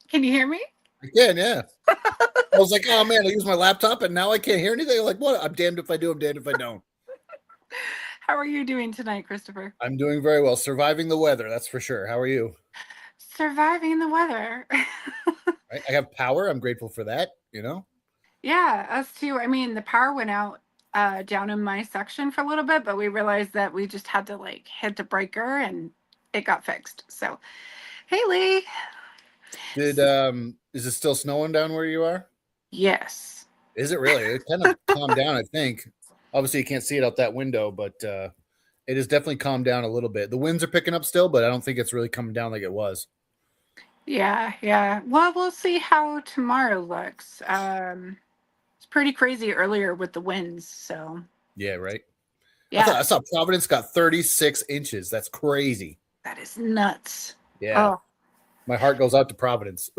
Can you hear me? I can, yeah. I was like, oh man, I use my laptop and now I can't hear anything. Like, what? I'm damned if I do, I'm damned if I don't. How are you doing tonight, Christopher? I'm doing very well. Surviving the weather, that's for sure. How are you? Surviving the weather. I have power. I'm grateful for that, Yeah, us too. I mean, the power went out down in my section for a little bit, but we realized that we just had to hit the breaker and it got fixed. So, hey Lee. Is it still snowing down where you are? Yes. Is it really? It kind of calmed down, I think. Obviously you can't see it out that window, but it has definitely calmed down a little bit. The winds are picking up still, but I don't think it's really coming down like it was. Yeah, yeah. Well, we'll see how tomorrow looks. It's pretty crazy earlier with the winds, so Yeah, right. I yeah, saw Providence got 36 inches. That's crazy. that is nuts. Yeah. Oh, My heart goes out to Providence.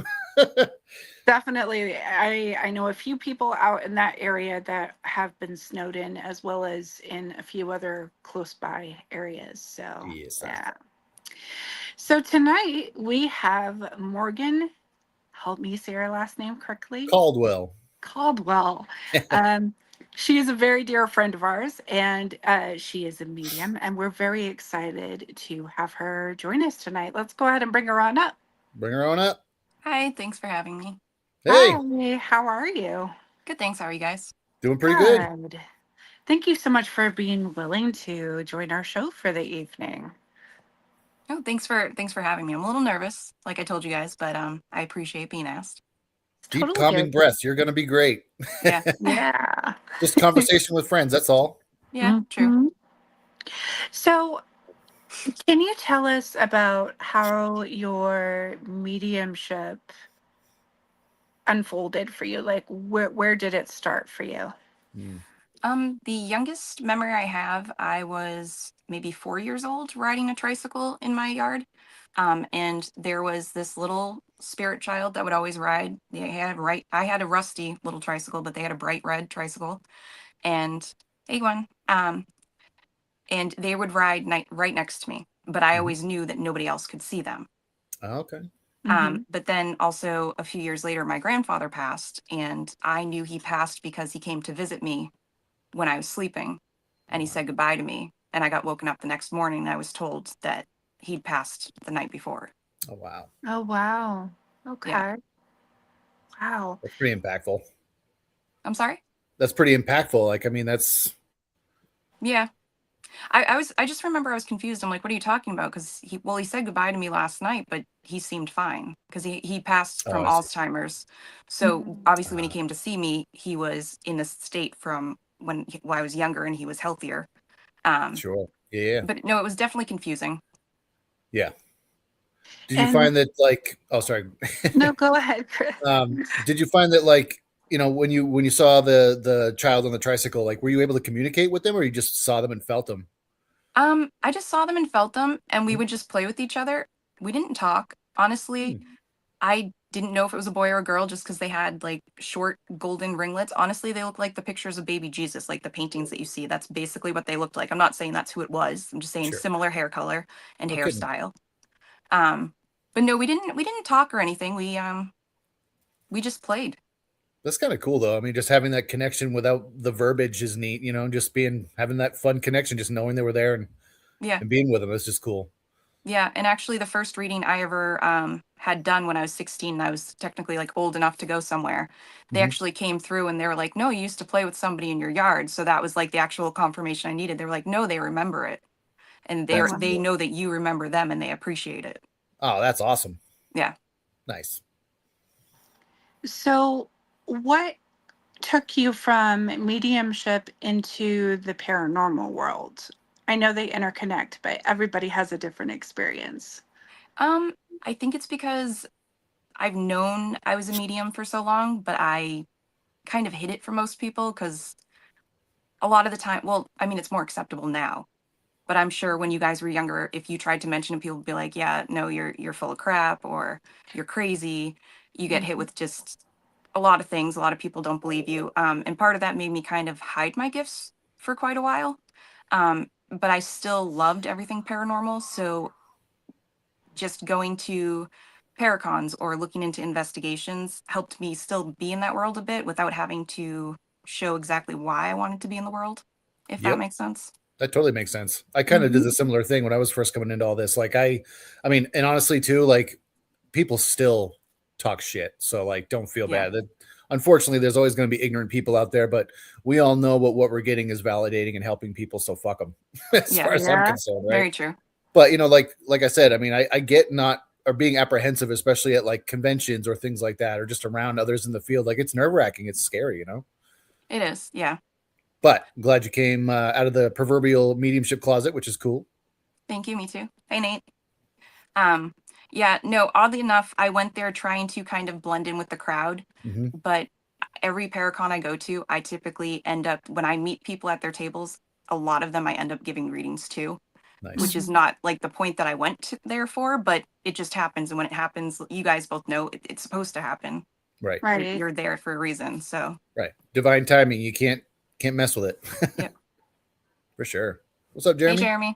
definitely. I know a few people out in that area that have been snowed in, as well as in a few other close by areas. So Yes. yeah. So tonight we have Morgan. Help me say her last name correctly. Caldwell. Caldwell. Um, she is a very dear friend of ours, and she is a medium, and we're very excited to have her join us tonight. Let's go ahead and bring her on up. Bring her on up. Hi, thanks for having me. Hey, Hi, how are you? Good, thanks. How are you guys? doing pretty good. Good. Thank you so much for being willing to join our show for the evening. Oh, thanks for having me. I'm a little nervous, like I told you guys, but I appreciate being asked. It's Deep totally calming good. breaths. You're going to be great. Yeah, Yeah. Just conversation with friends. That's all. yeah, true. Mhm. So, can you tell us about how your mediumship unfolded for you? Like, where did it start for you? Hmm. The youngest memory I have, I was maybe 4 years old riding a tricycle in my yard. And there was this little spirit child that would always ride. I had a rusty little tricycle, but they had a bright red tricycle. And hey, one. And they would ride right next to me, but I Mhm. always knew that nobody else could see them. Oh, okay. Hmm. But then also a few years later, my grandfather passed, and I knew he passed because he came to visit me when I was sleeping, and he Wow. said goodbye to me. And I got woken up the next morning, and I was told that he'd passed the night before. Oh, wow. Oh, wow. Yeah, Okay. Wow. That's pretty impactful. I'm sorry. That's pretty impactful. Like, I mean, that's Yeah, I just remember I was confused. I'm like, what are you talking about? Because he said goodbye to me last night, but he seemed fine because he passed oh, from I see. Alzheimer's. So Mhm. obviously, when he Uh, came to see me, he was in a state from when I was younger and he was healthier. Um, sure. Yeah. but no, it was definitely confusing. Yeah. Did you And find that like, oh, sorry. no, go ahead, Chris. Did you find that like, when you saw the child on the tricycle, like, were you able to communicate with them or you just saw them and felt them? I just saw them and felt them, and we Hmm. would just play with each other. We didn't talk. Honestly, Hmm. I didn't know if it was a boy or a girl just because they had like short golden ringlets. Honestly, they look like the pictures of baby Jesus, like the paintings that you see. That's basically what they looked like. I'm not saying that's who it was. I'm just saying Sure. similar hair color and Okay. hairstyle. Um, but no, we didn't talk or anything. We just played. That's kind of cool though. I mean, just having that connection without the verbiage is neat, just having that fun connection, just knowing they were there Yeah. and being with them. That's just cool. Yeah, and actually the first reading I ever had done when I was 16, and I was technically like old enough to go somewhere. They Hmm. actually came through and they were like, "No, you used to play with somebody in your yard." So that was like the actual confirmation I needed. They were like, "No, they remember it, and Oh, they That's wow. they cool. know that you remember them and they appreciate it." Oh, that's awesome. Yeah. Nice. So, what took you from mediumship into the paranormal world? I know they interconnect, but everybody has a different experience. Um, I think it's because I've known I was a medium for so long, but I kind of hid it from most people because a lot of the time, well, I mean, it's more acceptable now. But I'm sure when you guys were younger, if you tried to mention it, people would be like, "Yeah, no, you're full of crap," or "You're crazy." You get hit Mhm. with just a lot of things. A lot of people don't believe you, and part of that made me kind of hide my gifts for quite a while. But I still loved everything paranormal, so just going to paracons or looking into investigations helped me still be in that world a bit without having to show exactly why I wanted to be in the world, if that Yep. makes sense. That totally makes sense. I kind of did a similar thing when I was first coming into all this. Like I mean, and honestly too, like people still talk shit. So like, don't feel Yeah. bad. That unfortunately, there's always going to be ignorant people out there, but we all know what we're getting is validating and helping people. So fuck them, as Yeah. far as I'm Yeah. concerned, right? Very true. But like I said, I mean, I get not or being apprehensive, especially at like conventions or things like that, or just around others in the field. Like it's nerve wracking. It's scary, It is. Yeah. But I'm glad you came out of the proverbial mediumship closet, which is cool. Thank you. Me too. Hey, Nate. Yeah, no, oddly enough, I went there trying to kind of blend in with the crowd, Mm-hmm. but every paracon I go to, I typically end up, when I meet people at their tables, a lot of them I end up giving readings to, Nice. which is not like the point that I went there for, but it just happens. And when it happens, you guys both know it's supposed to happen. Right. Right. You're there for a reason. So, Right. Divine timing. You can't mess with it. yeah. For sure. What's up, Hey, Jeremy? Jeremy.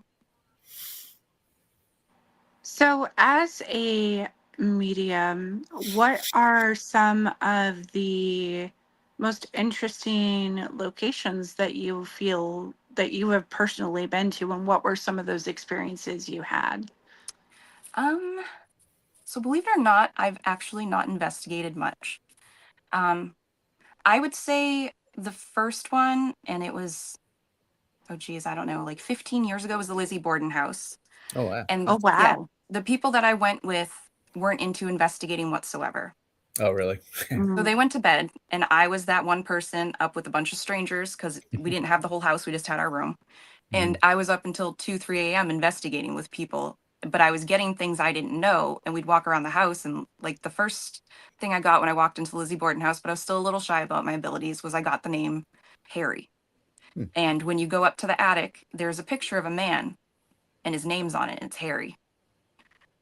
So, as a medium, what are some of the most interesting locations that you feel that you have personally been to, and what were some of those experiences you had? So believe it or not, I've actually not investigated much. Um, I would say the first one, and it was, oh geez, I don't know, like 15 years ago, was the Lizzie Borden House. Oh wow. And Oh, yeah, wow. the people that I went with weren't into investigating whatsoever. Oh really? So Mhm. they went to bed, and I was that one person up with a bunch of strangers because we didn't have the whole house, we just had our room. And I was up until 2, 3 a.m. investigating with people, but I was getting things I didn't know. And we'd walk around the house. And like the first thing I got when I walked into Lizzie Borden House, but I was still a little shy about my abilities, was I got the name Harry. Hmm. And when you go up to the attic, there's a picture of a man and his name's on it. And it's Harry.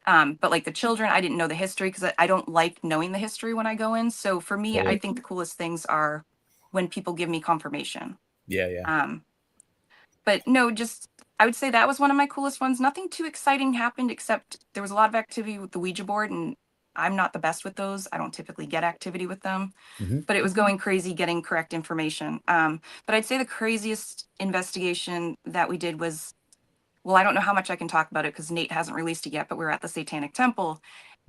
But like the children, I didn't know the history because I don't like knowing the history when I go in. So for me, Totally. I think the coolest things are when people give me confirmation. Yeah. But no, just I would say that was one of my coolest ones. Nothing too exciting happened except there was a lot of activity with the Ouija board, and I'm not the best with those. I don't typically get activity with them, Mhm. but it was going crazy getting correct information. But I'd say the craziest investigation that we did was, well, I don't know how much I can talk about it because Nate hasn't released it yet, but we were at the Satanic Temple.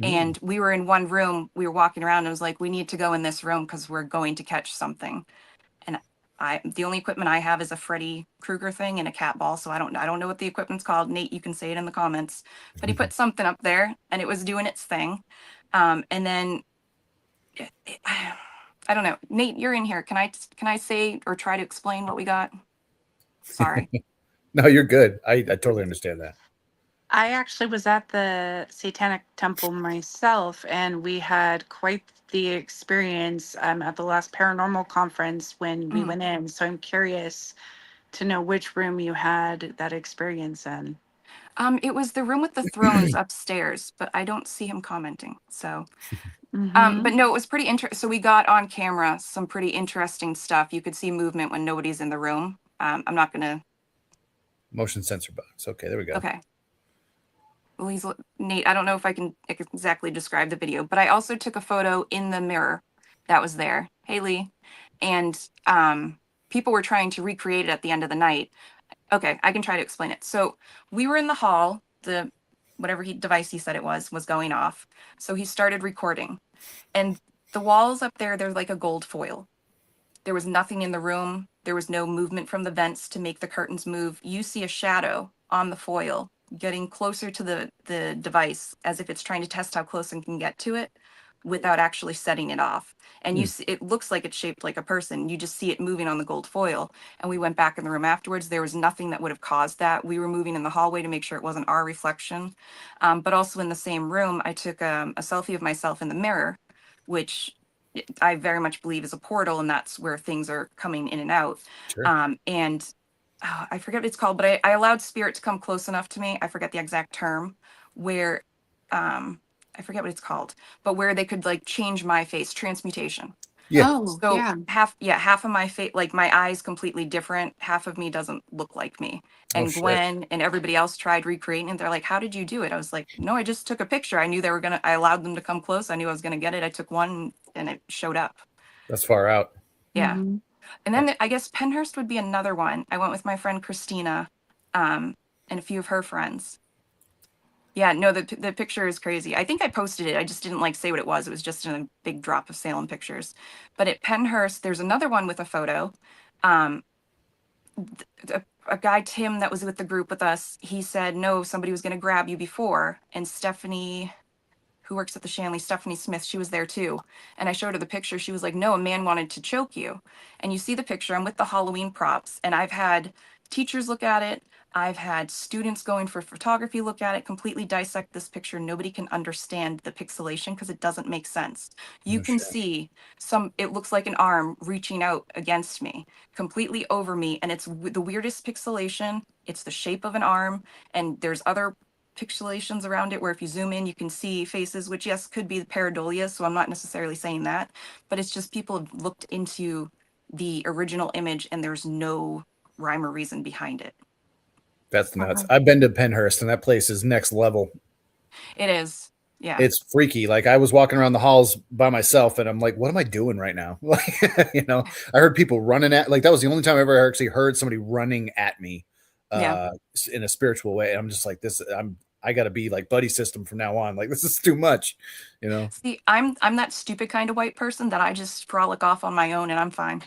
And we were in one room, we were walking around and it was like, we need to go in this room because we're going to catch something. And the only equipment I have is a Freddy Krueger thing and a cat ball. So I don't know what the equipment's called. Nate, you can say it in the comments. But he put something up there and it was doing its thing. And then I don't know. Nate, you're in here. Can I say or try to explain what we got? Sorry. No, you're good. I totally understand that. I actually was at the Satanic Temple myself, and we had quite the experience at the last paranormal conference when we Mm. went in. So I'm curious to know which room you had that experience in. It was the room with the thrones upstairs, but I don't see him commenting. So, Mm-hmm. but no, it was pretty interesting. So we got on camera some pretty interesting stuff. You could see movement when nobody's in the room. I'm not gonna. Motion sensor box. Okay, there we go. Okay. Well, Nate. I don't know if I can exactly describe the video, but I also took a photo in the mirror that was there. Haley, and people were trying to recreate it at the end of the night. Okay, I can try to explain it. So we were in the hall. The whatever device he said it was going off. So he started recording, and the walls up there, they're like a gold foil. There was nothing in the room. There was no movement from the vents to make the curtains move. You see a shadow on the foil getting closer to the device as if it's trying to test how close it can get to it without actually setting it off. And you see, it looks like it's shaped like a person. You just see it moving on the gold foil. And we went back in the room afterwards. There was nothing that would have caused that. We were moving in the hallway to make sure it wasn't our reflection. But also in the same room, I took a selfie of myself in the mirror, which I very much believe is a portal, and that's where things are coming in and out. Sure. And I forget what it's called, but I allowed spirit to come close enough to me. I forget the exact term, where I forget what it's called, but where they could like change my face, transmutation. Yeah. Oh, So yeah. half of my face, like my eyes completely different. Half of me doesn't look like me. Oh And shit. Gwen and everybody else tried recreating it. They're like, how did you do it? I was like, no, I just took a picture. I knew they were I allowed them to come close. I knew I was gonna get it. I took one and it showed up. That's far out. Yeah. Mhm. And then I guess Pennhurst would be another one. I went with my friend Christina, and a few of her friends. Yeah, no, the picture is crazy. I think I posted it. I just didn't like say what it was. It was just in a big drop of Salem pictures. But at Pennhurst, there's another one with a photo. Um, a guy, Tim, that was with the group with us, he said, no, somebody was going to grab you before. And Stephanie, who works at the Shanley, Stephanie Smith, she was there too. And I showed her the picture. She was like, no, a man wanted to choke you. And you see the picture, I'm with the Halloween props, and I've had teachers look at it. I've had students going for photography look at it, completely dissect this picture. Nobody can understand the pixelation because it doesn't make sense. You No can shit. see it looks like an arm reaching out against me, completely over me. And it's the weirdest pixelation. It's the shape of an arm. And there's other pixelations around it where if you zoom in you can see faces, which yes could be pareidolia, so I'm not necessarily saying that, but it's just people have looked into the original image and there's no rhyme or reason behind it. That's nuts. Wow. I've been to Pennhurst and that place is next level. It is. Yeah. It's freaky. Like I was walking around the halls by myself and I'm like, what am I doing right now? Like, I heard people running at, like, that was the only time I ever actually heard somebody running at me Yeah. in a spiritual way. And I'm just like, I got to be like buddy system from now on. Like, this is too much, See, I'm that stupid kind of white person that I just frolic off on my own and I'm fine.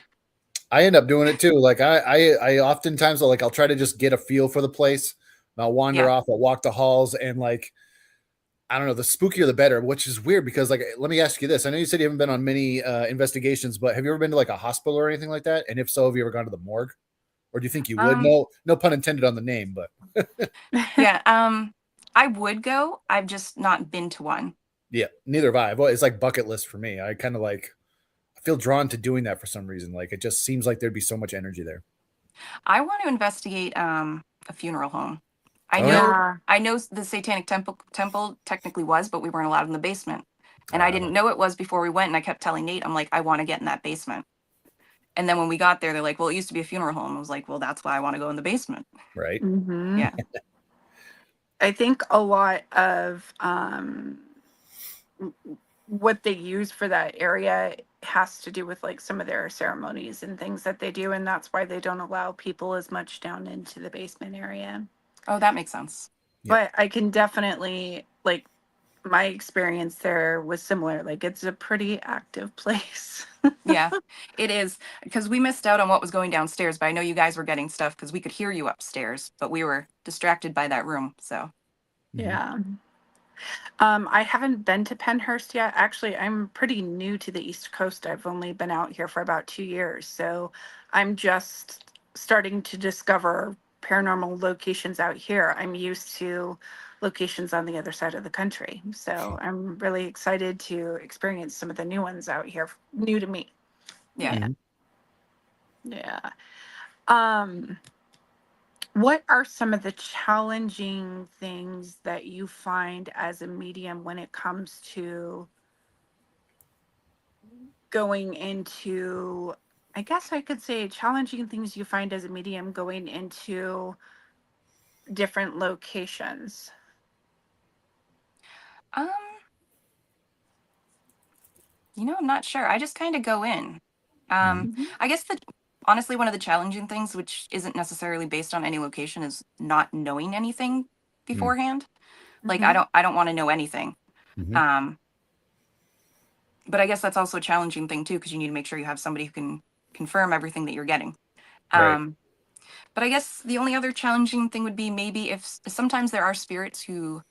I end up doing it too. Like I oftentimes I'll try to just get a feel for the place. And I'll wander Yeah. off. I'll walk the halls and like, I don't know, the spookier the better, which is weird because like, let me ask you this. I know you said you haven't been on many investigations, but have you ever been to like a hospital or anything like that? And if so, have you ever gone to the morgue? Or do you think you would? No pun intended on the name, but Yeah. I would go. I've just not been to one. yeah, neither have I. Well, it's like bucket list for me. I kind of like, I feel drawn to doing that for some reason. Like it just seems like there'd be so much energy there. I want to investigate a funeral home. I Oh, yeah? know Yeah. I know the Satanic Temple technically was, but we weren't allowed in the basement. And I didn't know it was before we went, and I kept telling Nate, I'm like, I want to get in that basement. And then when we got there, they're like, well, it used to be a funeral home. I was like, well, that's why I want to go in the basement. Right. Mhm. Yeah. I think a lot of what they use for that area has to do with like some of their ceremonies and things that they do, and that's why they don't allow people as much down into the basement area. Oh, that makes sense. Yeah. But I can definitely, like, my experience there was similar. Like, it's a pretty active place. Yeah, it is. Because we missed out on what was going downstairs, but I know you guys were getting stuff because we could hear you upstairs, but we were distracted by that room. So, Yeah. I haven't been to Pennhurst yet. Actually, I'm pretty new to the East Coast. I've only been out here for about 2 years. So I'm just starting to discover paranormal locations out here. I'm used to locations on the other side of the country. So I'm really excited to experience some of the new ones out here, new to me. yeah. Mhm. Yeah. Um, what are some of the challenging things that you find as a medium when it comes to going into, I guess I could say, challenging things you find as a medium going into different locations? Um, I'm not sure. I just kind of go in. Mhm. Mhm. I guess honestly, one of the challenging things, which isn't necessarily based on any location, is not knowing anything beforehand. Like Mhm. I don't want to know anything. Mhm. Um, but I guess that's also a challenging thing too, because you need to make sure you have somebody who can confirm everything that you're getting. Right. Um, but I guess the only other challenging thing would be maybe if sometimes there are spirits who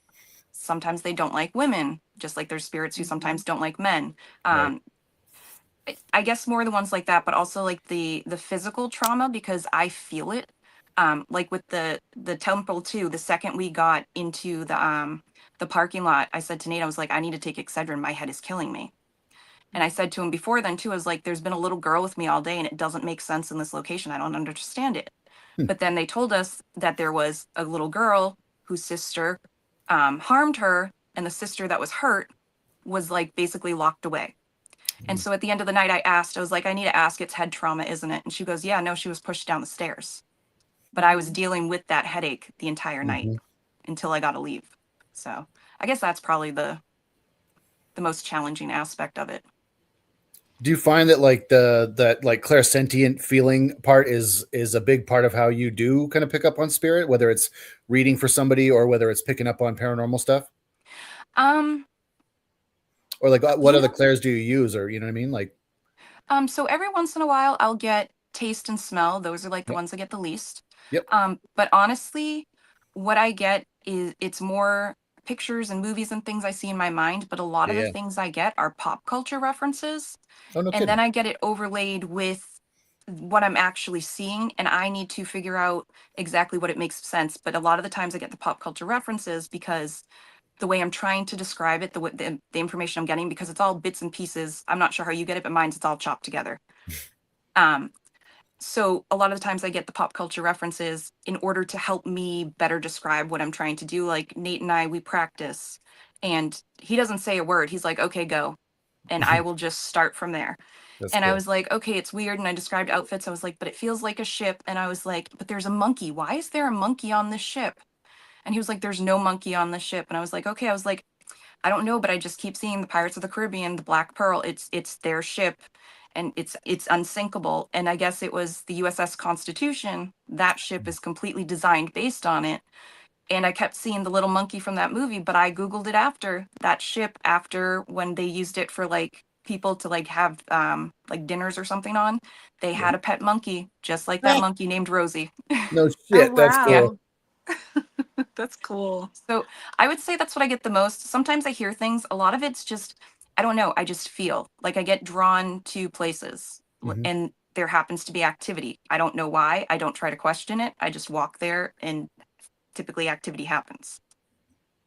sometimes they don't like women, just like there's spirits who Mhm. sometimes don't like men. Right. I guess more the ones like that, but also like the physical trauma because I feel it. Like with the temple too. The second we got into the parking lot, I said to Nate, I was like, I need to take Excedrin. My head is killing me. And I said to him before then too, I was like, there's been a little girl with me all day and it doesn't make sense in this location. I don't understand it. Hmm. But then they told us that there was a little girl whose sister harmed her, and the sister that was hurt was like basically locked away. And so at the end of the night, I was like, I need to ask, it's head trauma, isn't it? And she goes, yeah, no, she was pushed down the stairs. But I was dealing with that headache the entire night Mhm. until I got to leave. So I guess that's probably the most challenging aspect of it. Do you find that like that like clairsentient feeling part is a big part of how you do kind of pick up on spirit, whether it's reading for somebody or whether it's picking up on paranormal stuff? Um, Or like what you other know, clairs do you use, or you know what I mean? Like, so every once in a while I'll get taste and smell. Those are like the yep, ones I get the least. yep, But honestly, what I get is it's more pictures and movies and things I see in my mind, but a lot of the yeah. things I get are pop culture references. Oh, no And then kidding. I get it overlaid with what I'm actually seeing, and I need to figure out exactly what it makes sense. But a lot of the times I get the pop culture references because the way I'm trying to describe it, the information I'm getting, because it's all bits and pieces. I'm not sure how you get it, but mine's it's all chopped together. Um, so a lot of the times I get the pop culture references in order to help me better describe what I'm trying to do. Like Nate and I, we practice, and he doesn't say a word. He's like, okay, go. And I will just start from there. That's And I cool. was like, okay, it's weird. And I described outfits. I was like, but it feels like a ship. And I was like, but there's a monkey. Why is there a monkey on this ship? And he was like, there's no monkey on the ship. And I was like, okay. I was like, I don't know, but I just keep seeing the Pirates of the Caribbean, the Black Pearl. It's their ship, and it's unsinkable. And I guess it was the USS Constitution. That ship is completely designed based on it. And I kept seeing the little monkey from that movie, but I Googled it after that ship, after when they used it for like people to like have like dinners or something on. They Yeah. had a pet monkey, just like that Ah, monkey named Rosie. no Oh, shit. That's Yeah. cool. wow. That's cool. So I would say that's what I get the most. Sometimes I hear things, a lot of it's just, I don't know, I just feel like I get drawn to places Mhm. and there happens to be activity. I don't know why. I don't try to question it. I just walk there and typically activity happens.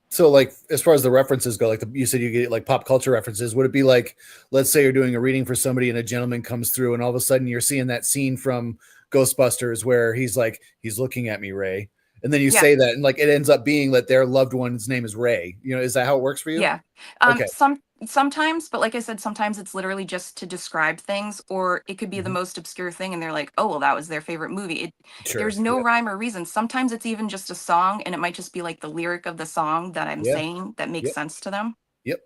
So, like, as far as the references go, like you said, you get like pop culture references. Would it be like, let's say you're doing a reading for somebody and a gentleman comes through, and all of a sudden you're seeing that scene from Ghostbusters where he's like, he's looking at me, Ray, and then you Yeah. say that, and like it ends up being that their loved one's name is Ray. You know, is that how it works for you? Yeah. Okay. Sometimes, but like I said, sometimes it's literally just to describe things, or it could be the Mhm. most obscure thing and they're like, "Oh, well, that was their favorite movie." Sure. There's no Yep. rhyme or reason. Sometimes it's even just a song and it might just be like the lyric of the song that I'm Yeah. saying that makes Yep. sense to them. Yep.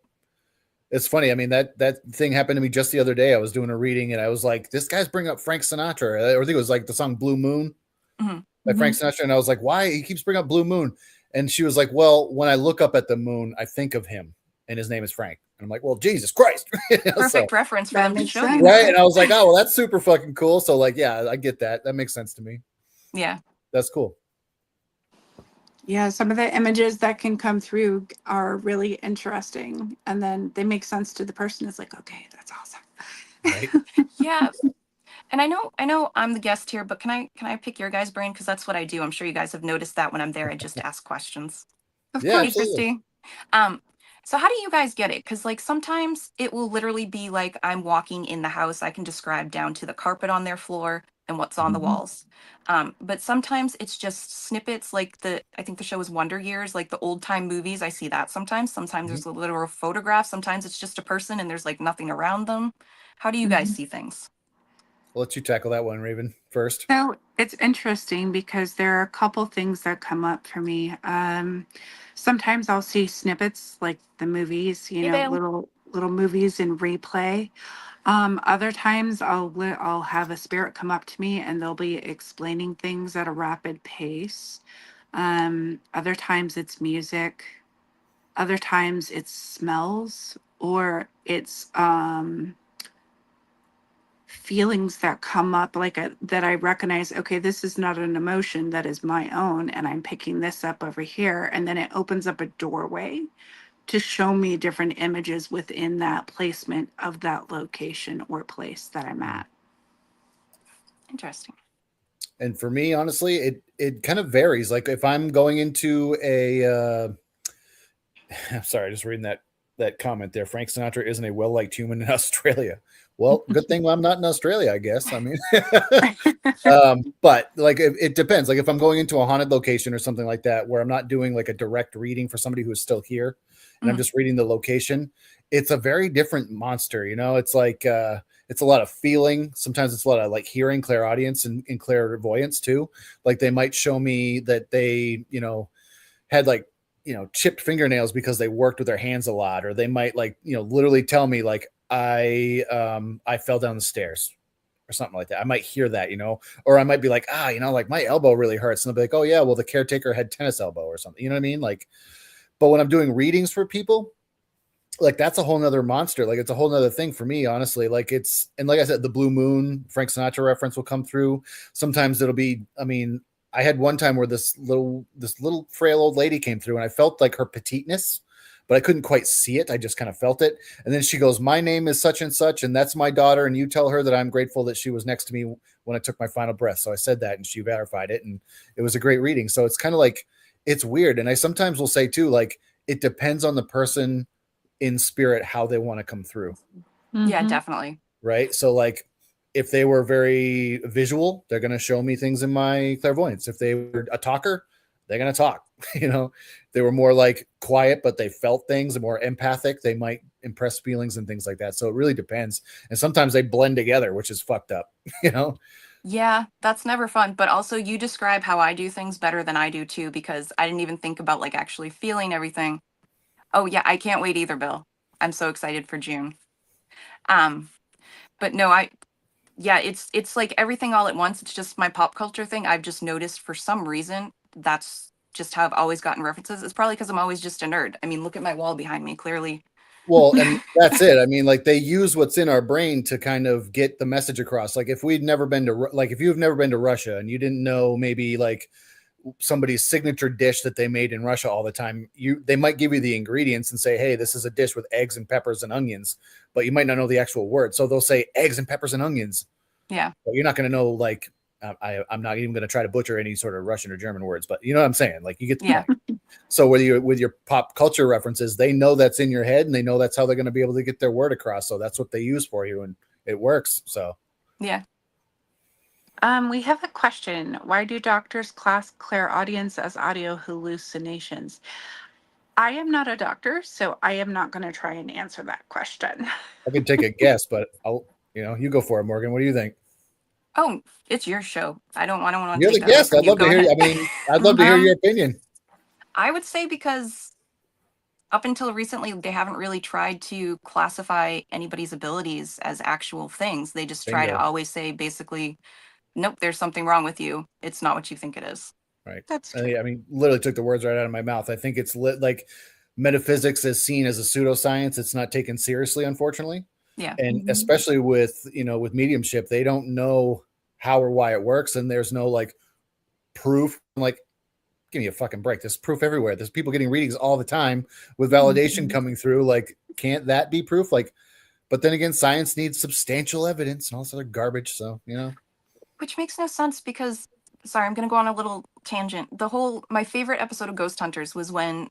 It's funny. I mean, that thing happened to me just the other day. I was doing a reading and I was like, this guy's bringing up Frank Sinatra. Or I think it was like the song Blue Moon Mhm. by Frank Sinatra. And I was like, why? He keeps bringing up Blue Moon. And she was like, well, when I look up at the moon, I think of him and his name is Frank. And I'm like, well, Jesus Christ. So, Perfect reference for That them to makes show you sense. right. that. And I was like, oh, well, that's super fucking cool. So, like, yeah, I get that. That makes sense to me. Yeah. That's cool. Yeah, some of the images that can come through are really interesting. And then they make sense to the person. It's like, okay, that's awesome. Right. Yeah. And I know I'm the guest here, but can I pick your guys' brain? Because that's what I do. I'm sure you guys have noticed that when I'm there, I just ask questions. Of Yeah, Hey, course. absolutely. Christy. Um, so how do you guys get it? Because like sometimes it will literally be like I'm walking in the house. I can describe down to the carpet on their floor and what's on the Mhm. walls. But sometimes it's just snippets like I think the show is Wonder Years, like the old time movies. I see that sometimes. Sometimes Mhm. there's a literal photograph. Sometimes it's just a person and there's like nothing around them. How do you guys Mhm. see things? I'll let you tackle that one, Raven, first. So it's interesting because there are a couple things that come up for me. Sometimes I'll see snippets like the movies, Hey, Bailey. little movies in replay. Other times I'll have a spirit come up to me and they'll be explaining things at a rapid pace. Other times it's music. Other times it's smells or it's feelings that come up that I recognize, okay, this is not an emotion that is my own and I'm picking this up over here, and then it opens up a doorway to show me different images within that placement of that location or place that I'm Mhm. at. Interesting. And for me, honestly, it kind of varies. Like if I'm going into I'm sorry, just reading that comment there. Frank Sinatra isn't a well-liked human in Australia. Well, good thing I'm not in Australia, I guess. I mean, but like it depends. Like if I'm going into a haunted location or something like that, where I'm not doing like a direct reading for somebody who's still here, and I'm Mhm. just reading the location, it's a very different monster. You know, it's like it's a lot of feeling. Sometimes it's a lot of like hearing, clairaudience, and clairvoyance too. Like they might show me that they, you know, had like, you know, chipped fingernails because they worked with their hands a lot, or they might like, you know, literally tell me like I fell down the stairs or something like that. I might hear that, you know, or I might be like, you know, like my elbow really hurts. And they'll be like, oh yeah, well the caretaker had tennis elbow or something. You know what I mean? Like, but when I'm doing readings for people, like that's a whole nother monster. Like it's a whole nother thing for me, honestly. Like it's, and like I said, the blue moon, Frank Sinatra reference will come through. Sometimes it'll be, I mean, I had one time where this little frail old lady came through and I felt like her petiteness, but I couldn't quite see it. I just kind of felt it. And then she goes, my name is such and that's my daughter. And you tell her that I'm grateful that she was next to me when I took my final breath. So I said that and she verified it. And it was a great reading. So it's kind of like, it's weird. And I sometimes will say too, like, it depends on the person in spirit, how they want to come through. Yeah, definitely. Right. So like, if they were very visual, they're going to show me things in my clairvoyance. If they were a talker, they're going to talk. You know, if they were more like quiet, but they felt things and more empathic, they might impress feelings and things like that. So it really depends. And sometimes they blend together, which is fucked up, you know? Yeah, that's never fun. But also, you describe how I do things better than I do too, because I didn't even think about like actually feeling everything. Oh yeah, I can't wait either, Bill. I'm so excited for June. But no, yeah, it's like everything all at once. It's just my pop culture thing. I've just noticed for some reason that's just how I've always gotten references. It's probably because I'm always just a nerd. I mean, look at my wall behind me. Clearly, Well, and that's it. I mean, like they use what's in our brain to kind of get the message across. Like if we'd never been to, like if you've never been to Russia and you didn't know maybe like somebody's signature dish that they made in Russia all the time, they might give you the ingredients and say, hey, this is a dish with eggs and peppers and onions, but you might not know the actual word. So they'll say eggs and peppers and onions. yeah. But you're not going to know, like, I'm not even going to try to butcher any sort of Russian or German words, but you know what I'm saying? Like you get the point. So with your pop culture references, they know that's in your head and they know that's how they're going to be able to get their word across. So that's what they use for you and it works. So Yeah. We have a question. Why do doctors class clairaudience as audio hallucinations? I am not a doctor, so I am not going to try and answer that question. I could take a guess, but you go for it, Morgan. What do you think? Oh, it's your show. I don't want to You're take the that away guest. from I'd you. love to Go hear. ahead. I mean, I'd love to hear your opinion. I would say because up until recently, they haven't really tried to classify anybody's abilities as actual things. They just try to Bingo. always say basically, nope, there's something wrong with you. It's not what you think it is. Right. That's true. I mean, literally took the words right out of my mouth. I think it's like metaphysics is seen as a pseudoscience. It's not taken seriously, unfortunately. Yeah. And especially with mediumship, they don't know how or why it works. And there's no like proof. Like, give me a fucking break. There's proof everywhere. There's people getting readings all the time with validation coming through. Like, can't that be proof? Like, but then again, science needs substantial evidence and all this other garbage. So, Which makes no sense because, sorry, I'm going to go on a little tangent. My favorite episode of Ghost Hunters was when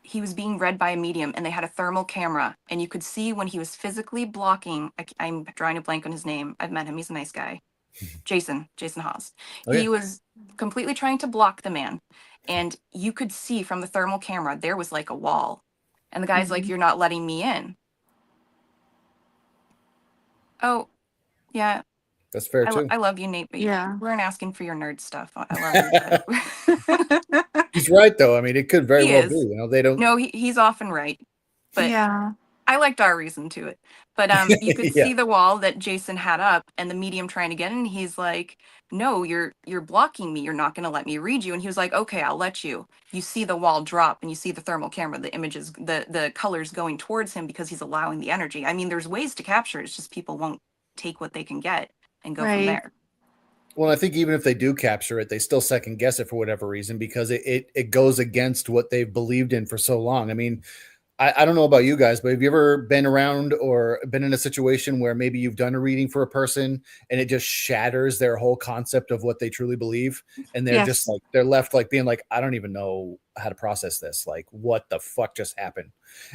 he was being read by a medium and they had a thermal camera and you could see when he was physically blocking. I'm drawing a blank on his name. I've met him. He's a nice guy. Jason Haas. Oh, yeah. He was completely trying to block the man. And you could see from the thermal camera, there was like a wall. And the guy's like, you're not letting me in. Oh, yeah. That's fair too. I love you, Nate, but Yeah. you weren't asking for your nerd stuff. I love you. He's right, though. I mean, it could very He well is. be. They don't. No, he's often right. But yeah. I liked our reason to it. But you could Yeah. see the wall that Jason had up and the medium trying to get in. He's like, no, you're blocking me. You're not going to let me read you. And he was like, okay, I'll let you. You see the wall drop and you see the thermal camera, the images, the colors going towards him because he's allowing the energy. I mean, there's ways to capture it. It's just people won't take what they can get and go from there. Well, I think even if they do capture it, they still second guess it for whatever reason because it goes against what they've believed in for so long. I mean, I don't know about you guys, but have you ever been around or been in a situation where maybe you've done a reading for a person and it just shatters their whole concept of what they truly believe? And they're just like, they're left like being like, I don't even know how to process this. Like, what the fuck just happened?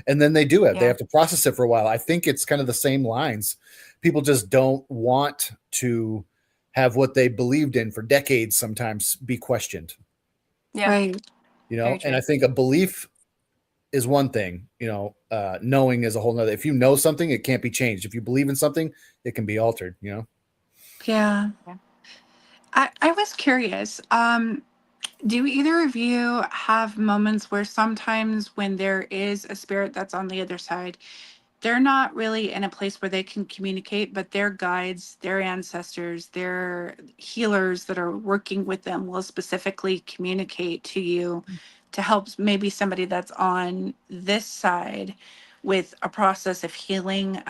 And then they do it. Yeah. They have to process it for a while. I think it's kind of the same lines. People just don't want to have what they believed in for decades sometimes be questioned. Yeah. Right. And I think a belief is one thing, knowing is a whole nother. If you know something, it can't be changed. If you believe in something, it can be altered, Yeah. Yeah. I was curious. Do either of you have moments where sometimes when there is a spirit that's on the other side, they're not really in a place where they can communicate, but their guides, their ancestors, their healers that are working with them will specifically communicate to you to help maybe somebody that's on this side with a process of healing,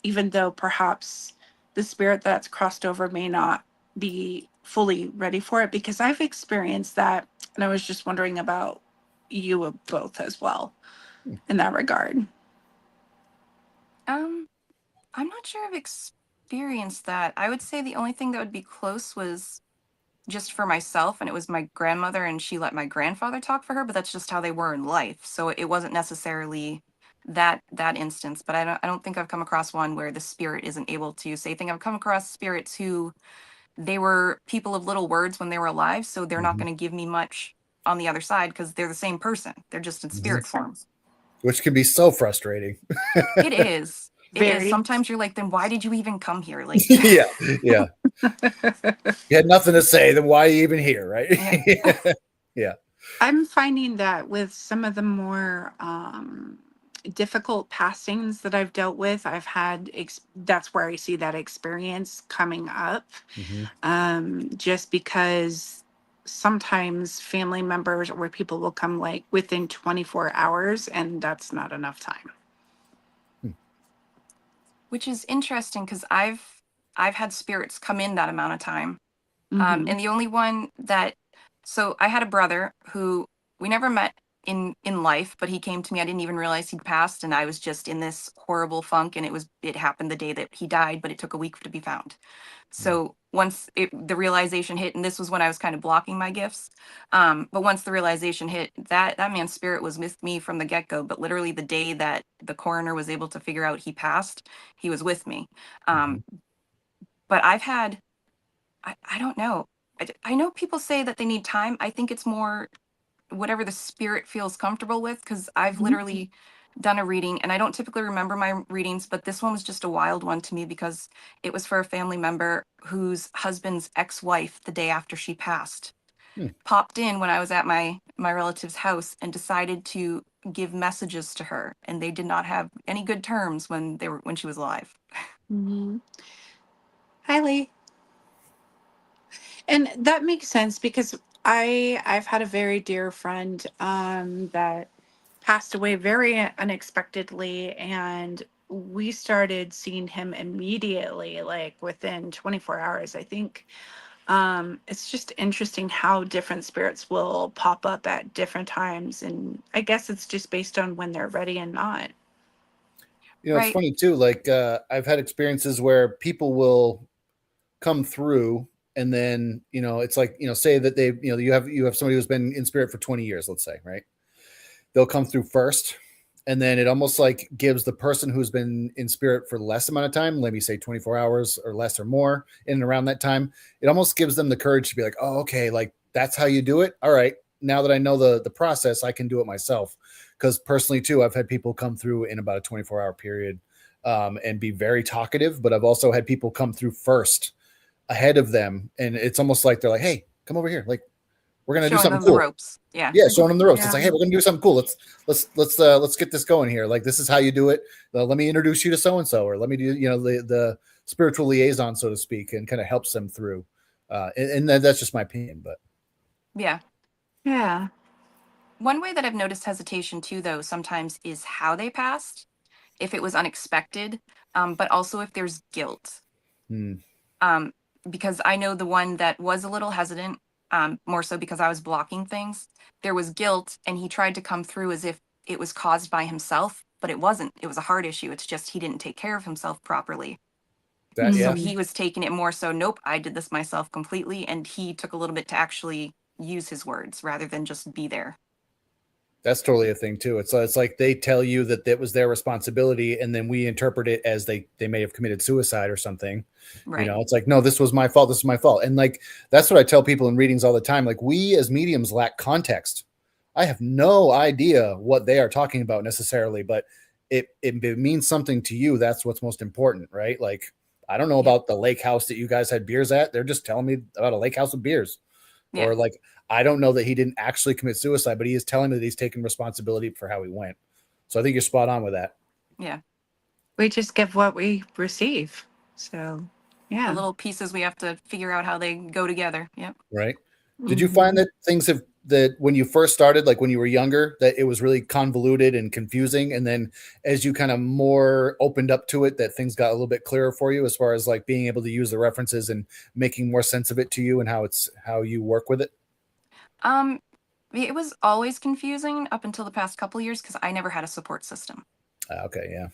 even though perhaps the spirit that's crossed over may not be fully ready for it? Because I've experienced that, and I was just wondering about you both as well in that regard. Um, I'm not sure I've experienced that. I would say the only thing that would be close was just for myself, and it was my grandmother, and she let my grandfather talk for her, but that's just how they were in life. So it wasn't necessarily that instance. But I don't think I've come across one where the spirit isn't able to say things. I've come across spirits who they were people of little words when they were alive, so they're not hmm going to give me much on the other side because they're the same person. They're just in hmm spirit form. which can be so frustrating. It is. It is. Very. Sometimes you're like, then why did you even come here? Like, Yeah. Yeah. You had nothing to say, then why are you even here? Right. yeah. Yeah. I'm finding that with some of the more difficult passings that I've dealt with, I've had, that's where I see that experience coming up. hmm Just because sometimes family members or people will come like within 24 hours, and that's not enough time. Which is interesting because I've had spirits come in that amount of time. Mm-hmm. And the only one that so I had a brother who we never met in life, but he came to me. I didn't even realize he'd passed, and I was just in this horrible funk, and it happened the day that he died, but it took a week to be found. So once the realization hit, and this was when I was kind of blocking my gifts, but once the realization hit, that man's spirit was with me from the get-go. But literally the day that the coroner was able to figure out he passed, he was with me. hmm But I've had, I don't know. I know people say that they need time. I think it's more whatever the spirit feels comfortable with, because I've literally done a reading, and I don't typically remember my readings, but this one was just a wild one to me because it was for a family member whose husband's ex-wife, the day after she passed, Hmm. popped in when I was at my relative's house and decided to give messages to her, and they did not have any good terms when she was alive. Mm-hmm. Hi, Lee. And that makes sense because I've had a very dear friend that passed away very unexpectedly, and we started seeing him immediately, like within 24 hours, I think. It's just interesting how different spirits will pop up at different times, and I guess it's just based on when they're ready and not. It's Right. funny too. Like I've had experiences where people will come through, and then it's like say that they you have somebody who's been in spirit for 20 years, let's say, right? They'll come through first, and then it almost like gives the person who's been in spirit for less amount of time, let me say 24 hours or less or more, in and around that time, it almost gives them the courage to be like, oh, okay, like that's how you do it. All right, now that I know the process, I can do it myself. Because personally too, I've had people come through in about a 24-hour period, and be very talkative, but I've also had people come through first ahead of them, and it's almost like they're like, hey, come over here, like we're gonna do Showing something them the cool. ropes. Yeah. Yeah, showing them the ropes. It's Yeah. like, hey, we're gonna do something cool. Let's get this going here. Like, this is how you do it. Let me introduce you to so and so, or let me do the spiritual liaison, so to speak, and kind of helps them through. And that's just my opinion, but Yeah. Yeah. One way that I've noticed hesitation too, though, sometimes is how they passed, if it was unexpected, but also if there's guilt. hmm, Um, because I know the one that was a little hesitant, more so because I was blocking things, there was guilt, and he tried to come through as if it was caused by himself, but it wasn't. It was a heart issue. It's just he didn't take care of himself properly. that So yeah, Mhm. he was taking it more so, nope, I did this myself completely. And he took a little bit to actually use his words rather than just be there. that's totally a thing too. It's like they tell you that it was their responsibility, and then we interpret it as they may have committed suicide or something. Right. It's like, no, this was my fault. This is my fault. And like, that's what I tell people in readings all the time. Like, we as mediums lack context I have no idea what they are talking about necessarily, but it means something to you. That's what's most important, right? Like, I don't know Yeah. about the lake house that you guys had beers at. They're just telling me about a lake house with beers. Yeah. Or like, I don't know that he didn't actually commit suicide, but he is telling me that he's taking responsibility for how he went. So I think you're spot on with that. Yeah. We just give what we receive. So, The yeah. little pieces we have to figure out how they go together. Yep. Right. Did you find that that when you first started, like when you were younger, that it was really convoluted and confusing? And then as you kind of more opened up to it, that things got a little bit clearer for you as far as like being able to use the references and making more sense of it to you and how you work with it? Um, it was always confusing up until the past couple years because I never had a support system. Okay. Yeah.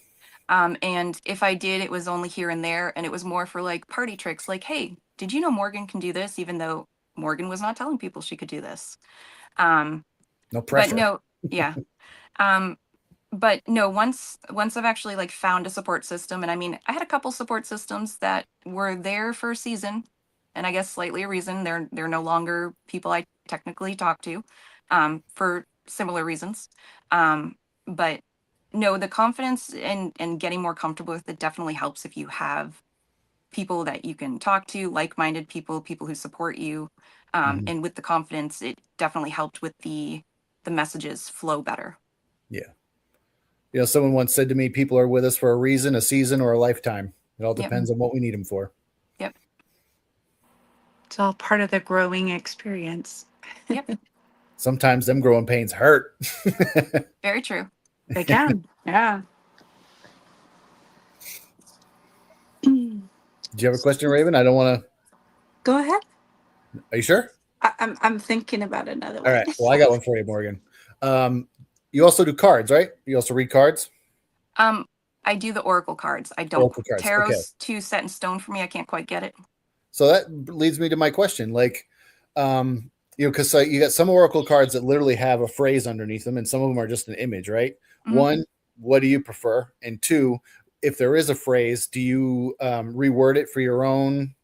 And if I did, it was only here and there, and it was more for like party tricks, like, hey, did you know Morgan can do this? Even though Morgan was not telling people she could do this. Um, No but pressure. no, yeah. Um, but no, once I've actually like found a support system, and I mean, I had a couple support systems that were there for a season, and I guess slightly a reason. They're no longer people I technically talk to, for similar reasons. Um, but no, the confidence and getting more comfortable with it definitely helps if you have people that you can talk to, like-minded people, people who support you. Mhm. And with the confidence, it definitely helped with the messages flow better. Yeah. You know, someone once said to me, people are with us for a reason, a season, or a lifetime. It all Yep. depends on what we need them for. Yep. It's all part of the growing experience. Yep. Sometimes them growing pains hurt. Very true. They can. Yeah. Go Do you have a question, Raven? I don't want ahead. to. Are you sure? I'm thinking about another All one. right. Well, I got one for you, Morgan. You also do cards, right? You also read cards? Um, I do the oracle cards. I don't. Oracle cards. Okay. Tarot's too set in stone for me. I can't quite get it. So that leads me to my question. Like, because you got some Oracle cards that literally have a phrase underneath them, and some of them are just an image, right? Mhm. One, what do you prefer? And two, if there is a phrase, do you reword it for your own,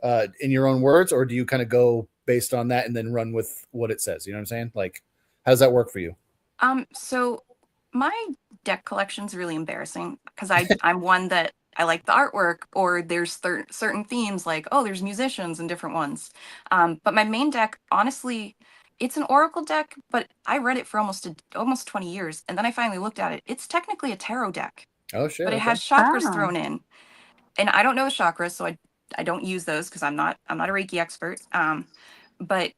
in your own words, or do you kind of go based on that and then run with what it says? You know what I'm saying? Like, how does that work for you? So my deck collection's really embarrassing because I'm one that I like the artwork, or there's certain themes like, oh, there's musicians and different ones. But my main deck, honestly, it's an oracle deck, but I read it for almost 20 years, and then I finally looked at it. It's technically a tarot deck, Oh shit! but it Okay. has chakras Oh. thrown in, and I don't know the chakras, so I don't use those because I'm not a Reiki expert. But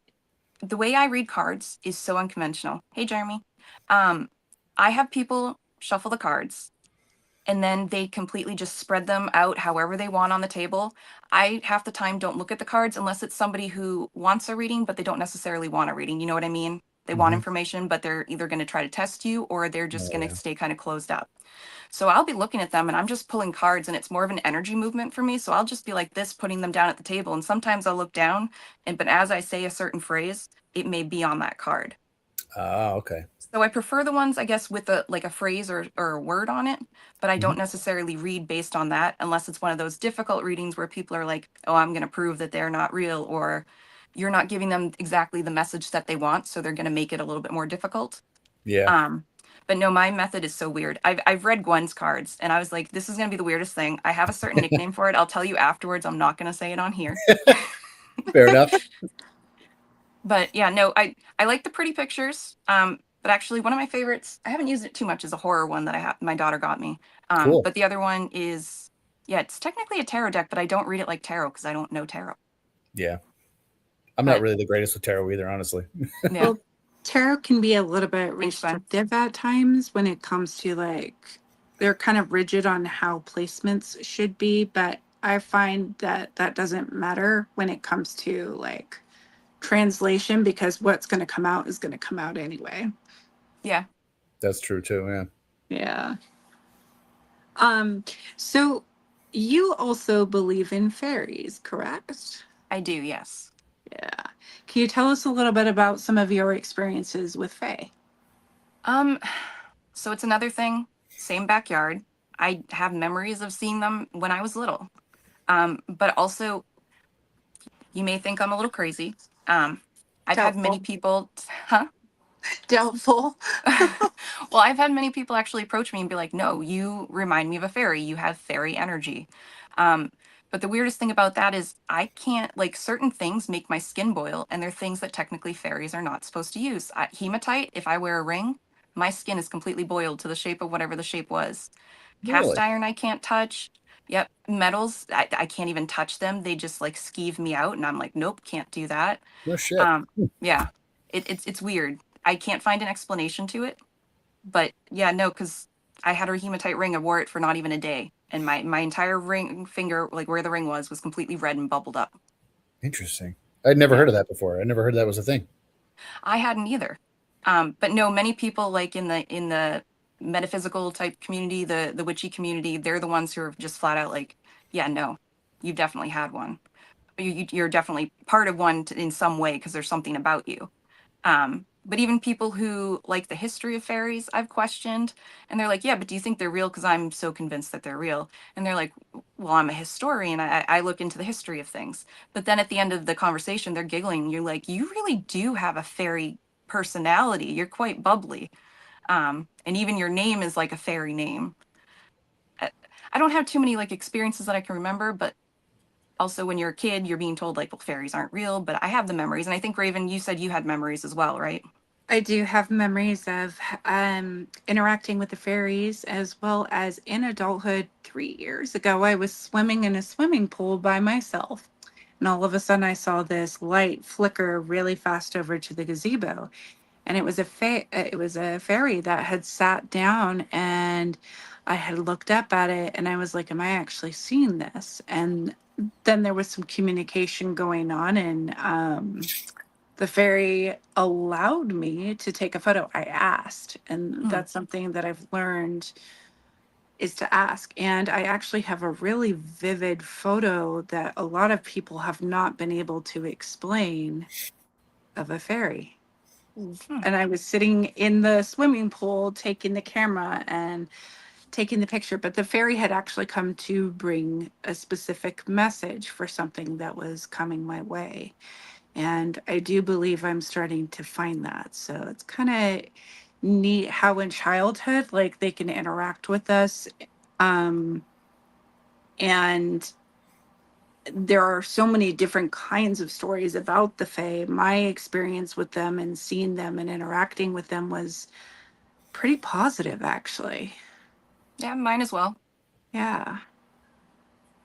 the way I read cards is so unconventional. Hey, Jeremy. Um, I have people shuffle the cards and then they completely just spread them out however they want on the table. I half the time don't look at the cards unless it's somebody who wants a reading, but they don't necessarily want a reading. You know what I mean? They want Mm-hmm. information, but they're either going to try to test you or they're just Oh going yeah. to stay kind of closed up. So I'll be looking at them and I'm just pulling cards and it's more of an energy movement for me. So I'll just be like this, putting them down at the table. And sometimes I'll look down but as I say a certain phrase, it may be on that card. Ah, okay. So I prefer the ones, I guess, with a phrase or a word on it, but I Mm-hmm. don't necessarily read based on that unless it's one of those difficult readings where people are like, oh, I'm going to prove that they're not real, or you're not giving them exactly the message that they want. So they're going to make it a little bit more difficult. Yeah. Um, but no, my method is so weird. I've read Gwen's cards and I was like, this is going to be the weirdest thing. I have a certain nickname for it. I'll tell you afterwards. I'm not going to say it on here. Fair enough. But yeah, no, I like the pretty pictures. But actually, one of my favorites, I haven't used it too much, is a horror one that my daughter got me. Cool. But the other one is, yeah, it's technically a tarot deck, but I don't read it like tarot because I don't know tarot. Yeah. I'm not But really the greatest with tarot either, honestly. yeah, Well, tarot can be a little bit Thanks, Ben. restrictive at times when it comes to like, they're kind of rigid on how placements should be, but I find that that doesn't matter when it comes to like translation because what's going to come out is going to come out anyway. yeah. That's true too. Yeah. Yeah. So you also believe in fairies, correct? I do, yes. Yeah. Can you tell us a little bit about some of your experiences with fae? Um, so it's another thing, same backyard. I have memories of seeing them when I was little. But also, you may think I'm a little crazy. I've had many Doubtful. people, huh? Doubtful. Well, I've had many people actually approach me and be like, no, you remind me of a fairy. You have fairy energy. Um, but the weirdest thing about that is I can't, like, certain things make my skin boil, and they're things that technically fairies are not supposed to use. Hematite, if I wear a ring, my skin is completely boiled to the shape of whatever the shape was. Cast Really? iron, I can't touch. Yep. Metals, I can't even touch them. They just like skeeve me out, and I'm like, nope, can't do that. No shit. Um, yeah, it's weird. I can't find an explanation to it, but yeah, no, because I had a hematite ring. I wore it for not even a day, and my entire ring finger, like where the ring was completely red and bubbled up. Interesting. I'd never Yeah, heard of that before. I never heard that was a thing. I hadn't either. But no, many people like in the metaphysical type community, the witchy community, they're the ones who are just flat out like, yeah, no, you've definitely had one. You're definitely part of one in some way because there's something about you. But even people who like the history of fairies, I've questioned, and they're like, yeah, but do you think they're real? Because I'm so convinced that they're real. And they're like, well, I'm a historian. I look into the history of things. But then at the end of the conversation, they're giggling. You're like, you really do have a fairy personality. You're quite bubbly. And even your name is like a fairy name. I, I don't have too many like experiences that I can remember, but also when you're a kid, you're being told like, well, fairies aren't real, but I have the memories. And I think Raven, you said you had memories as well, right? I do have memories of interacting with the fairies as well as in adulthood. 3 years ago, I was swimming in a swimming pool by myself. And all of a sudden, I saw this light flicker really fast over to the gazebo. And it was a fairy that had sat down, and I had looked up at it, and I was like, am I actually seeing this? And then there was some communication going on, and the fairy allowed me to take a photo. I asked, and Hmm. that's something that I've learned is to ask. And I actually have a really vivid photo that a lot of people have not been able to explain of a fairy. Hmm. And I was sitting in the swimming pool taking the camera and taking the picture, but the fairy had actually come to bring a specific message for something that was coming my way. And I do believe I'm starting to find that. So it's kind of neat how in childhood, like they can interact with us. Um, and there are so many different kinds of stories about the Fae. My experience with them and seeing them and interacting with them was pretty positive, actually. Yeah, mine as well. Yeah.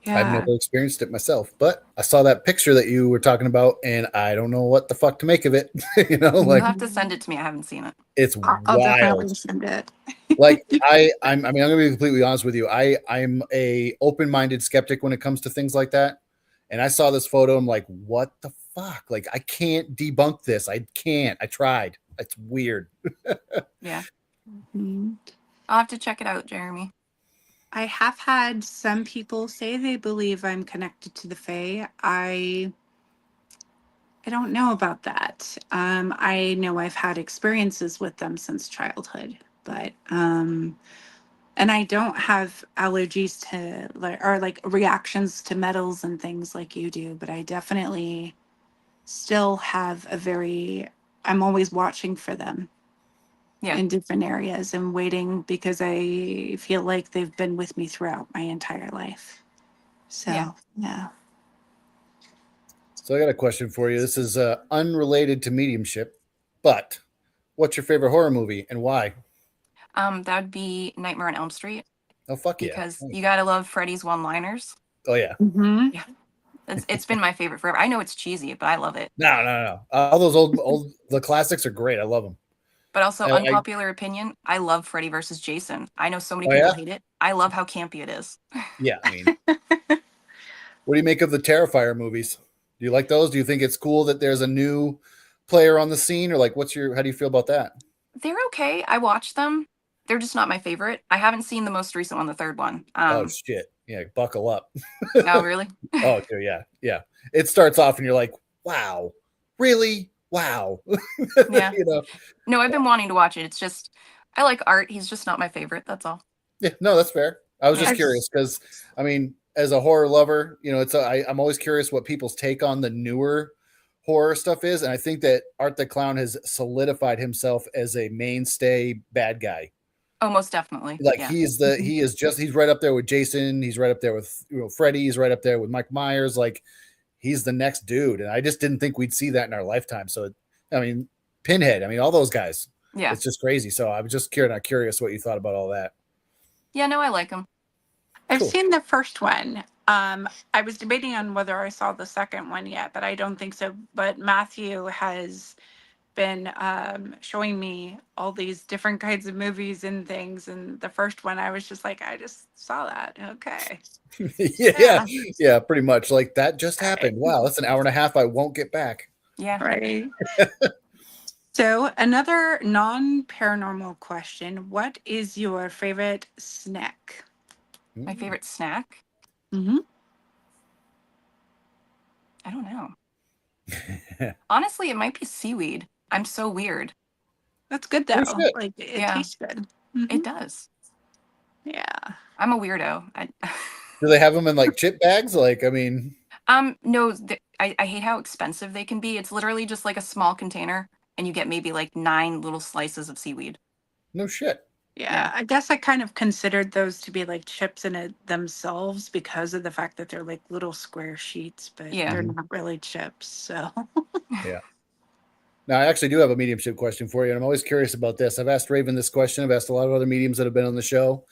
I've Yeah. never experienced it myself, but I saw that picture that you were talking about, and I don't know what the fuck to make of it. You'll Like have to send it to me. I haven't seen it. it's I'll wild. definitely send it. Like I mean, I'm gonna be completely honest with you. I'm a open-minded skeptic when it comes to things like that. And I saw this photo, I'm like, what the fuck? Like, I can't debunk this. I can't. I tried. It's weird. Yeah, Mhm. I'll have to check it out, Jeremy. I have had some people say they believe I'm connected to the Fae. I don't know about that. I know I've had experiences with them since childhood, but and I don't have allergies to like or like reactions to metals and things like you do, but I definitely still have a very I'm always watching for them Yeah, in different areas and waiting because I feel like they've been with me throughout my entire life. yeah. So, yeah. So I got a question for you. This is unrelated to mediumship, but what's your favorite horror movie and why? That would be Nightmare on Elm Street Oh fuck yeah. because you gotta love Freddy's one-liners. Oh yeah. Hmm. Yeah, it's been my favorite forever. I know it's cheesy, but I love it. No. All those old the classics are great. I love them. But also, I unpopular opinion, I love Freddy versus Jason. I know so many oh people yeah. hate it. I love how campy it is. Yeah. I mean, what do you make of the Terrifier movies? Do you like those? Do you think it's cool that there's a new player on the scene, or like, what's your? How do you feel about that? They're okay. I watched them. They're just not my favorite. I haven't seen the most recent one, the third one. Oh shit! Yeah, buckle up. Oh, really? Oh, dude, yeah. It starts off and you're like, wow, really? Wow. Yeah. you know? No, I've been wanting to watch it. It's just, I like art. He's just not my favorite. That's all. Yeah, no, that's fair. I was just Yeah. I've, curious because, I mean, as a horror lover, it's I'm always curious what people's take on the newer horror stuff is, and I think that Art the Clown has solidified himself as a mainstay bad guy. Oh, most definitely. Like Yeah. he's right up there with Jason. He's right up there with Freddy. He's right up there with Mike Myers. Like he's the next dude, and I just didn't think we'd see that in our lifetime. So, I mean, Pinhead. I mean, all those guys. Yeah. It's just crazy. So I was just curious what you thought about all that. Yeah, no, I like him. I've Cool. seen the first one. I was debating on whether I saw the second one yet, but I don't think so. But Matthew has been showing me all these different kinds of movies and things. And the first one, I was just like, I just saw that. Okay. Yeah, pretty much. Like that just happened. Wow, that's an hour and a half I won't get back. Yeah. Right. So another non-paranormal question. What is your favorite snack? My favorite snack? Mm-hmm. I don't know. Honestly, it might be seaweed. I'm so weird. That's good though. That's good. Like it Yeah. tastes good. It does. Yeah. I'm a weirdo. Do they have them in like chip bags? Like, I mean, No, I hate how expensive they can be. It's literally just like a small container, and you get maybe like 9 little slices of seaweed. no shit. Yeah, I guess I kind of considered those to be like chips in it themselves because of the fact that they're like little square sheets, but Yeah. they're not really chips. So Yeah. Now, I actually do have a mediumship question for you, and I'm always curious about this. I've asked Raven this question. I've asked a lot of other mediums that have been on the show.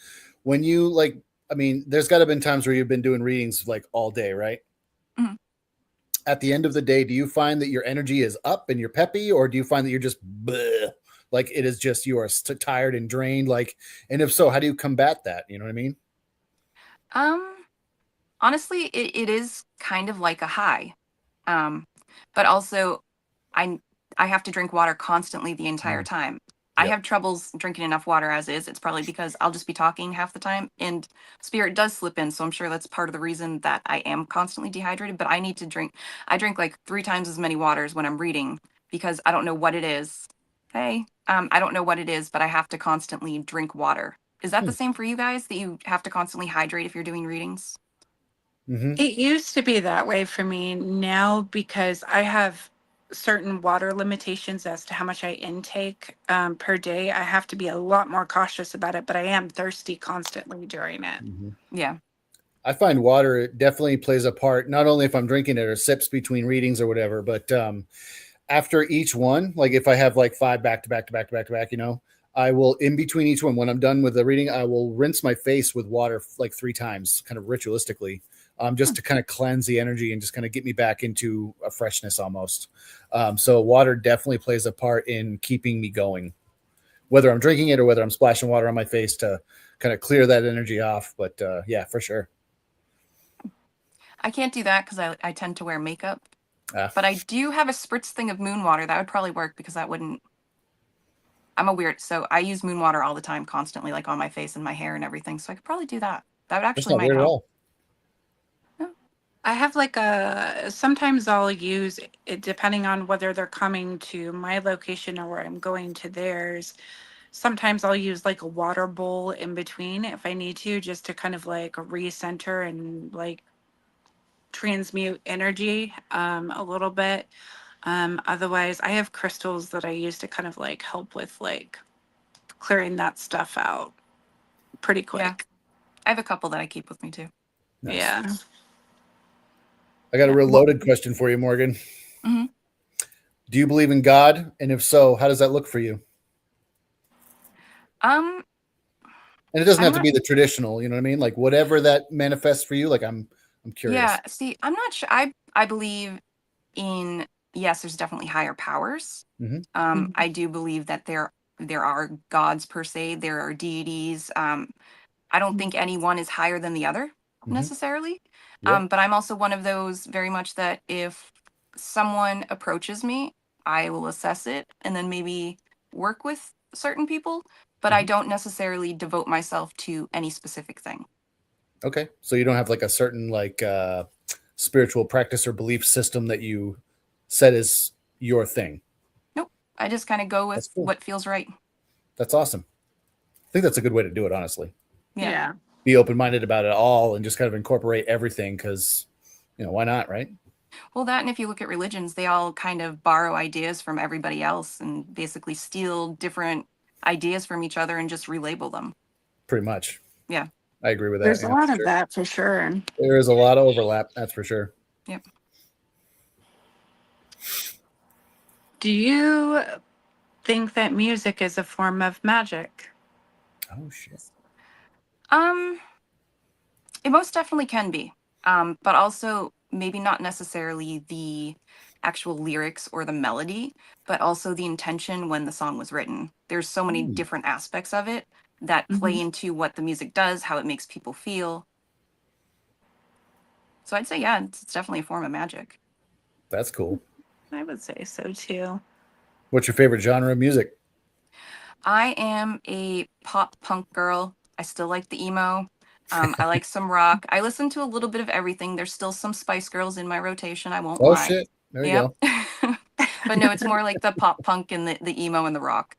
When you like, I mean, there's got to have been times where you've been doing readings like all day, right? Mhm. At the end of the day, do you find that your energy is up and you're peppy, or do you find that you're just bleh, like it is just you are tired and drained? Like, and if so, how do you combat that? You know what I mean? Honestly, it is kind of like a high. But also I have to drink water constantly the entire time. I Yep. have troubles drinking enough water as is. It's probably because I'll just be talking half the time, and spirit does slip in, so I'm sure that's part of the reason that I am constantly dehydrated, but I need to drink. I drink like 3 times as many waters when I'm reading because I don't know what it is. Hey, I don't know what it is, but I have to constantly drink water. Is that the same for you guys, that you have to constantly hydrate if you're doing readings? Mm-hmm. it used to be that way for me. Now, because I have certain water limitations as to how much I intake per day, I have to be a lot more cautious about it, but I am thirsty constantly during it. Mm-hmm. Yeah. I find water definitely plays a part, not only if I'm drinking it or sips between readings or whatever, but after each one, like if I have like 5 back to back to back to back to back, I will, in between each one, when I'm done with the reading, I will rinse my face with water like 3 times, kind of ritualistically, just to kind of cleanse the energy and just kind of get me back into a freshness almost. So water definitely plays a part in keeping me going, whether I'm drinking it or whether I'm splashing water on my face to kind of clear that energy off. But yeah, for sure. I can't do that because I tend to wear makeup. But I do have a spritz thing of moon water. That would probably work because that wouldn't. I'm a weird, so I use moon water all the time, constantly, like on my face and my hair and everything. So I could probably do that. That would That's actually not might weird at help. all. I have like sometimes I'll use it depending on whether they're coming to my location or where I'm going to theirs. Sometimes I'll use like a water bowl in between if I need to, just to kind of like recenter and like transmute energy a little bit. Otherwise, I have crystals that I use to kind of like help with like clearing that stuff out pretty quick. Yeah. I have a couple that I keep with me too. Nice. Yeah. I got a Yeah. real loaded question for you, Morgan. Mhm. Do you believe in God? And if so, how does that look for you? Um, And it doesn't I'm have to not. be the traditional, you know what I mean? Like whatever that manifests for you. Like I'm curious. Yeah. See, I'm not sure. I believe in, yes, there's definitely higher powers. Mhm. I do believe that there are gods per se. There are deities. I don't think any one is higher than the other Mhm. necessarily. Yeah. But I'm also one of those very much that if someone approaches me, I will assess it and then maybe work with certain people, but I Mhm. don't necessarily devote myself to any specific thing. Okay. So you don't have like a certain like spiritual practice or belief system that you set as your thing. Nope. I just kind of go with That's cool. what feels right. That's awesome. I think that's a good way to do it, honestly. Yeah. Be open-minded about it all and just kind of incorporate everything because, why not, right? Well, that, and if you look at religions, they all kind of borrow ideas from everybody else and basically steal different ideas from each other and just relabel them. Pretty much. Yeah. I agree with that. There's a Yeah, lot for of sure. that for sure. There is a lot of overlap. That's for sure. Yep. Do you think that music is a form of magic? Oh shit. It most definitely can be. But also maybe not necessarily the actual lyrics or the melody, but also the intention when the song was written. There's so many Ooh, different aspects of it that play Mhm. into what the music does, how it makes people feel. So I'd say, yeah, it's definitely a form of magic. that's cool. I would say so too. What's your favorite genre of music? I am a pop punk girl. I still like the emo. I like some rock. I listen to a little bit of everything. There's still some Spice Girls in my rotation. I won't Oh lie. shit. There you Yep. go. But no, it's more like the pop punk and the emo and the rock.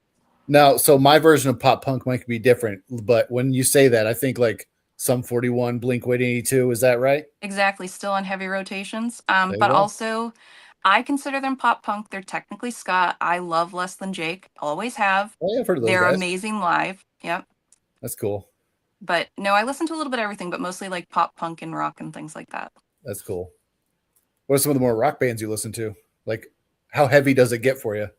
Now, so my version of pop punk might be different, but when you say that, I think like Sum 41, Blink 182. Is that right? Exactly. Still on heavy rotations. There you But go. also I consider them pop punk. They're technically ska. I love Less Than Jake. Always have. Oh, yeah, I've heard of those They're guys. amazing live. Yep. That's cool. But no, I listen to a little bit of everything, but mostly like pop punk and rock and things like that. That's cool. What are some of the more rock bands you listen to? Like, how heavy does it get for you?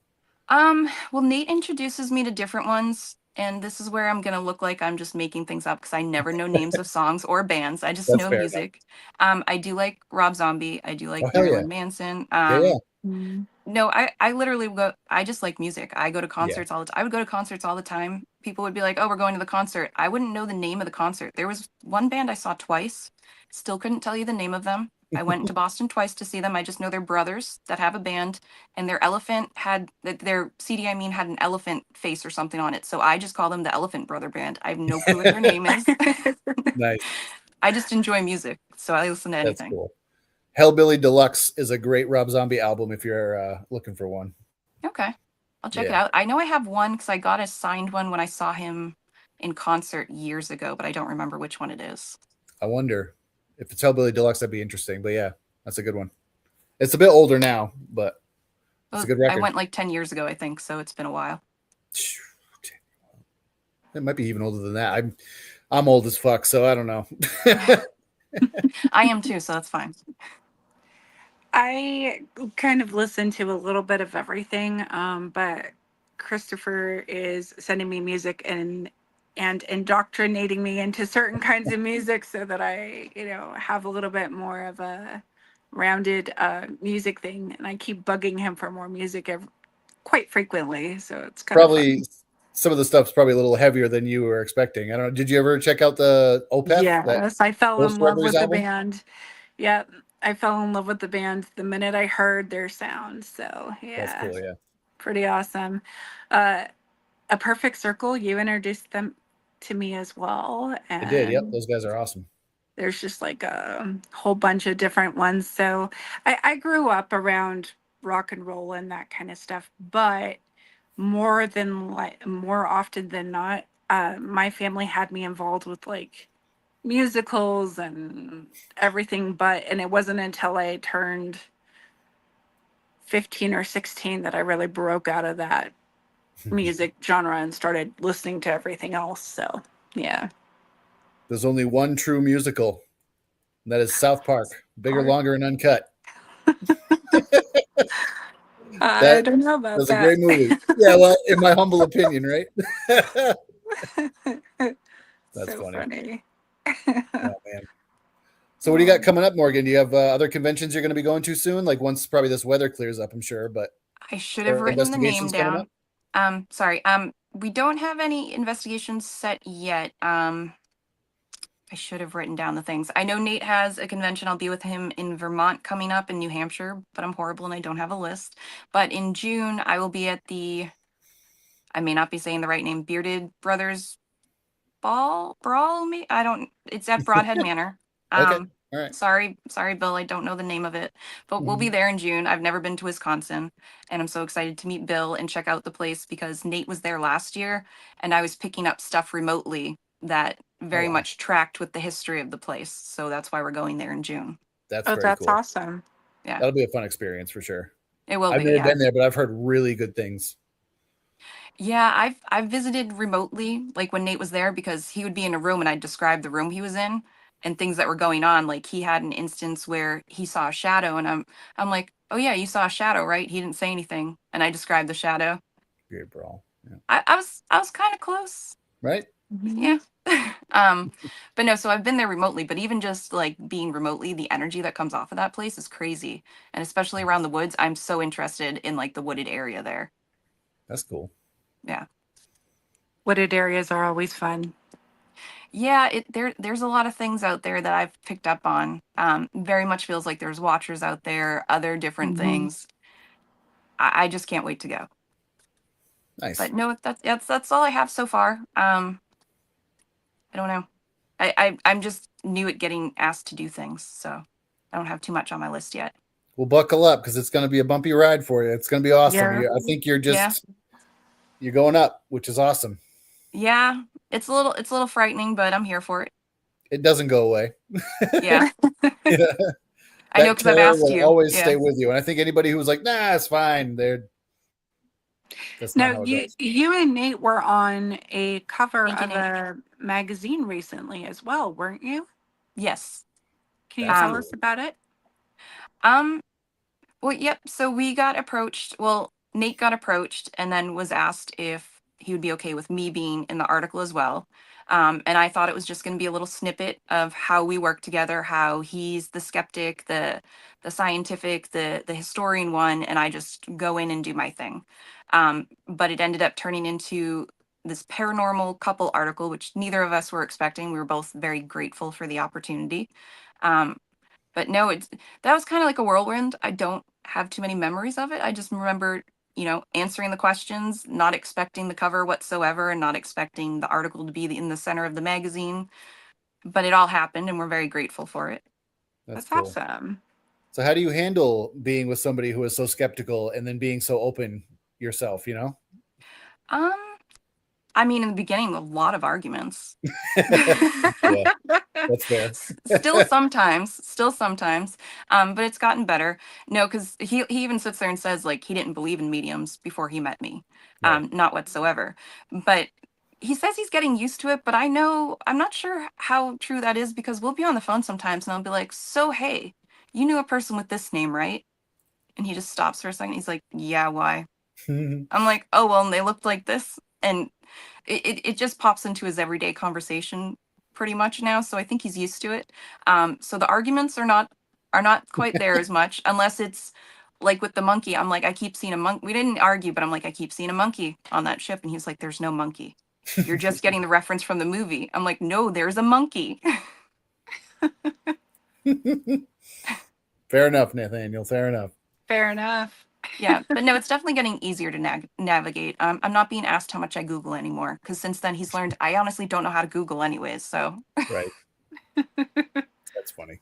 Well, Nate introduces me to different ones, and this is where I'm gonna look like I'm just making things up because I never know names of songs or bands. I just That's know fair enough. music. I do like Rob Zombie. I do Oh like hell yeah, Marilyn Manson. yeah, yeah, Mm. No, I literally go. I just like music. I go to yeah. concerts all the time. I would go to concerts all the time. People would be like, "Oh, we're going to the concert." I wouldn't know the name of the concert. There was one band I saw twice. Still couldn't tell you the name of them. I went to Boston twice to see them. I just know they're brothers that have a band, and their elephant had their CD. I mean, had an elephant face or something on it. So I just call them the Elephant Brother Band. I have no clue what their name is. Nice. I just enjoy music, so I listen to That's anything. cool. Hellbilly Deluxe is a great Rob Zombie album if you're looking for one. Okay. I'll check it Yeah, out. I know I have one because I got a signed one when I saw him in concert years ago, but I don't remember which one it is. I wonder if it's Hellbilly Deluxe, that'd be interesting. But yeah, that's a good one. It's a bit older now, but it's a Well, good I record. went like 10 years ago, I think, so it's been a while. It might be even older than that. I'm old as fuck, so I don't know. I am too, so that's fine. I kind of listen to a little bit of everything, but Christopher is sending me music and indoctrinating me into certain kinds of music so that I, have a little bit more of a rounded music thing. And I keep bugging him for more music quite frequently, so it's kind of Probably fun. some of the stuff's probably a little heavier than you were expecting. I don't know. Did you ever check out the Opeth, that Yes, I fell Ghost in love Reveries with the album? band. Yeah, I fell in love with the band the minute I heard their sound. So That's yeah, cool. Yeah, pretty awesome. Uh, A Perfect Circle, you introduced them to me as well, I did. Yep, and those guys are awesome. there's just like a whole bunch of different ones. So I grew up around rock and roll and that kind of stuff, but more often than not, my family had me involved with like musicals and everything, and it wasn't until I turned 15 or 16 that I really broke out of that music genre and started listening to everything else. So yeah. There's only one true musical, and that is South Park. Bigger, Park. longer, and uncut. I That don't know about was a that. great movie. Yeah, well, in my humble opinion, right? That's So funny. funny. Oh man. So what do you got Um, coming up, Morgan? Do you have other conventions you're going to be going to soon? Like once probably this weather clears up, I'm sure. But I should have are written the name investigations coming up? down. Sorry. We don't have any investigations set yet. I should have written down the things. I know Nate has a convention. I'll be with him in Vermont coming up in New Hampshire, but I'm horrible and I don't have a list. But in June, I will be at I may not be saying the right name, Bearded Brothers Brawl, me? I don't, it's at Broadhead Manor. Okay. Um, All right. sorry, Bill, I don't know the name of it, but we'll be Mhm. there in June. I've never been to Wisconsin, and I'm so excited to meet Bill and check out the place because Nate was there last year, and I was picking up stuff remotely that Oh very wow, much tracked with the history of the place. So that's why we're going there in June. that's oh, very that's cool. awesome. Yeah, That'll be a fun experience for sure. it will I've be. never Yeah. been there, but I've heard really good things. Yeah, I've visited remotely, like when Nate was there, because he would be in a room and I'd describe the room he was in and things that were going on. Like he had an instance where he saw a shadow, and I'm like, oh yeah, you saw a shadow, right? He didn't say anything, and I described the shadow. Great brawl. Yeah. I was kind of close. Right? Yeah. um, but no, so I've been there remotely, but even just like being remotely, the energy that comes off of that place is crazy. And especially around the woods, I'm so interested in like the wooded area there. That's cool. Yeah. Wooded areas are always fun. Yeah, there's a lot of things out there that I've picked up on. Very much feels like there's watchers out there, other different Mhm. things. I just can't wait to go. Nice. But no, that's all I have so far. I don't know. I'm just new at getting asked to do things, so I don't have too much on my list yet. Well, buckle up because it's going to be a bumpy ride for you. It's going to be awesome. Yeah. I think you're Yeah, just you're going up, which is awesome. yeah. It's a little frightening, but I'm here for it. It doesn't go away. Yeah, Yeah. I know That because I've terror asked will you. always Yeah. stay with you. And I think anybody who's like, nah, it's fine, that's not No, how it you goes. you and Nate were on a cover Thank you, of Nate. a magazine recently as well, weren't you? Yes. Can you That's tell Um. us about it? Um. Well, yep. So we got approached. Well, Nate got approached and then was asked if he would be okay with me being in the article as well. And I thought it was just going to be a little snippet of how we work together, how he's the skeptic, the scientific, the historian one, and I just go in and do my thing. But it ended up turning into this paranormal couple article, which neither of us were expecting. We were both very grateful for the opportunity. Um, but no, that was kind of like a whirlwind. I don't have too many memories of it. I just remember, answering the questions, not expecting the cover whatsoever, and not expecting the article to be in the center of the magazine. But it all happened, and we're very grateful for it. That's That's cool. awesome. So how do you handle being with somebody who is so skeptical and then being so open yourself, Um, I mean, in the beginning, a lot of arguments. Yeah, that's fair. Still sometimes, but it's gotten better. No, because he even sits there and says like he didn't believe in mediums before he met me, Right. not whatsoever. But he says he's getting used to it. But I know I'm not sure how true that is, because we'll be on the phone sometimes and I'll be like, "So hey, you knew a person with this name, right?" And he just stops for a second. He's like, "Yeah, why?" I'm like, "Oh well, and they looked like this," and it just pops into his everyday conversation pretty much now. So I think he's used to it. So the arguments are not quite there as much, unless it's like with the monkey. I'm like, I keep seeing a monkey. We didn't argue, but I'm like, I keep seeing a monkey on that ship, and he's like, there's no monkey. You're just getting the reference from the movie. I'm like, no, there's a monkey. Fair enough, Nathaniel. Fair enough. Fair enough. Yeah, but no, it's definitely getting easier to navigate. I'm not being asked how much I Google anymore, because since then he's learned I honestly don't know how to Google anyways. So Right. That's funny.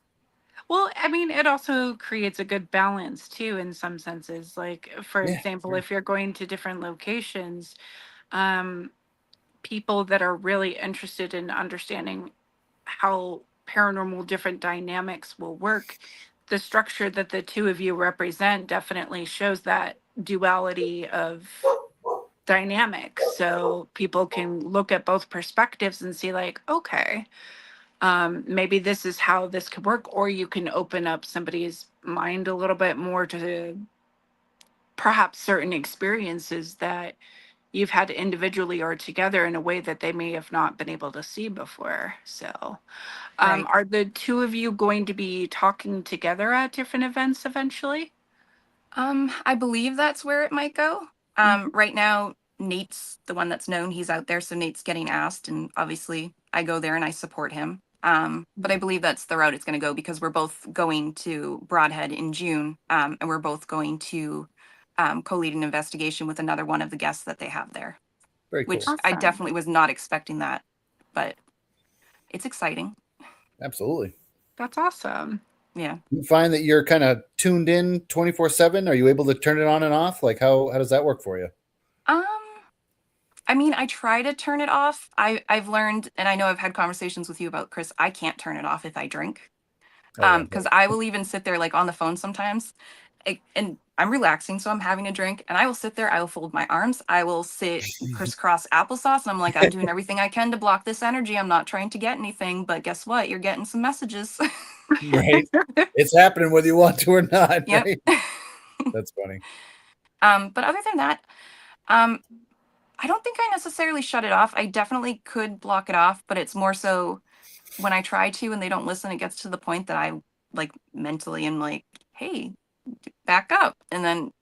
Well, I mean, it also creates a good balance too, in some senses. Like, for Yeah. example, Sure. if you're going to different locations, um, people that are really interested in understanding how paranormal different dynamics will work, the structure that the two of you represent definitely shows that duality of dynamic. So people can look at both perspectives and see, like, okay, maybe this is how this could work, or you can open up somebody's mind a little bit more to perhaps certain experiences that you've had individually or together in a way that they may have not been able to see before. So, right. are the two of you going to be talking together at different events eventually? I believe that's where it might go. Mhm. Right now, Nate's the one that's known. He's out there, so Nate's getting asked, and obviously I go there and I support him. But I believe that's the route it's going to go, because we're both going to Broadhead in June, and we're both going to co-lead an investigation with another one of the guests that they have there, Very which cool. I Awesome. definitely was not expecting that, but it's exciting. Absolutely. That's awesome. Yeah. You find that you're kind of tuned in 24/7? Are you able to turn it on and off? Like how does that work for you? Um, I mean, I try to turn it off. I've learned, and I know I've had conversations with you about Chris, I can't turn it off if I drink. Oh, yeah. Because I will even sit there like on the phone sometimes, and I'm relaxing, so I'm having a drink, and I will sit there. I will fold my arms. I will sit crisscross applesauce, and I'm like, I'm doing everything I can to block this energy. I'm not trying to get anything, but guess what? You're getting some messages. Right. It's happening whether you want to or not. Yep. Right. That's funny. But other than that, um, I don't think I necessarily shut it off. I definitely could block it off, but it's more so when I try to and they don't listen, it gets to the point that I like mentally am like, hey, back up. And then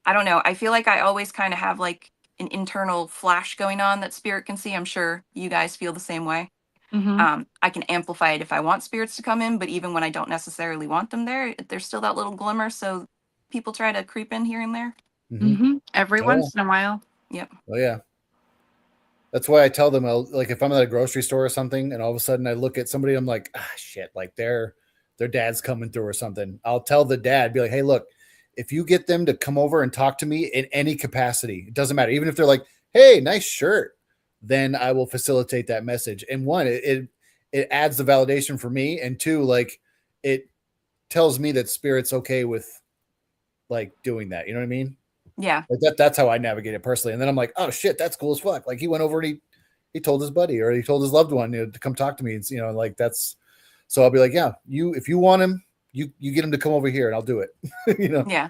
I don't know. I feel like I always kind of have like an internal flash going on that spirit can see. I'm sure you guys feel the same way. I can amplify it if I want spirits to come in, but even when I don't necessarily want them there, there's still that little glimmer. So people try to creep in here and there. Every Oh, once in a while. Yep. Oh, yeah. That's why I tell them, like, if I'm at a grocery store or something, and all of a sudden I look at somebody, I'm like, shit, like their dad's coming through or something. I'll tell the dad, be like, hey, look, if you get them to come over and talk to me in any capacity, it doesn't matter. Even if they're like, hey, nice shirt, then I will facilitate that message. And one, it adds the validation for me, and two, like, it tells me that spirit's okay with like doing that. You know what I mean? Yeah. Like that's how I navigate it personally. And then I'm like, oh shit, that's cool as fuck. Like he went over and he told his buddy or he told his loved one, to come talk to me. And like that's, so I'll be like, yeah, if you want him, you get him to come over here and I'll do it. Yeah.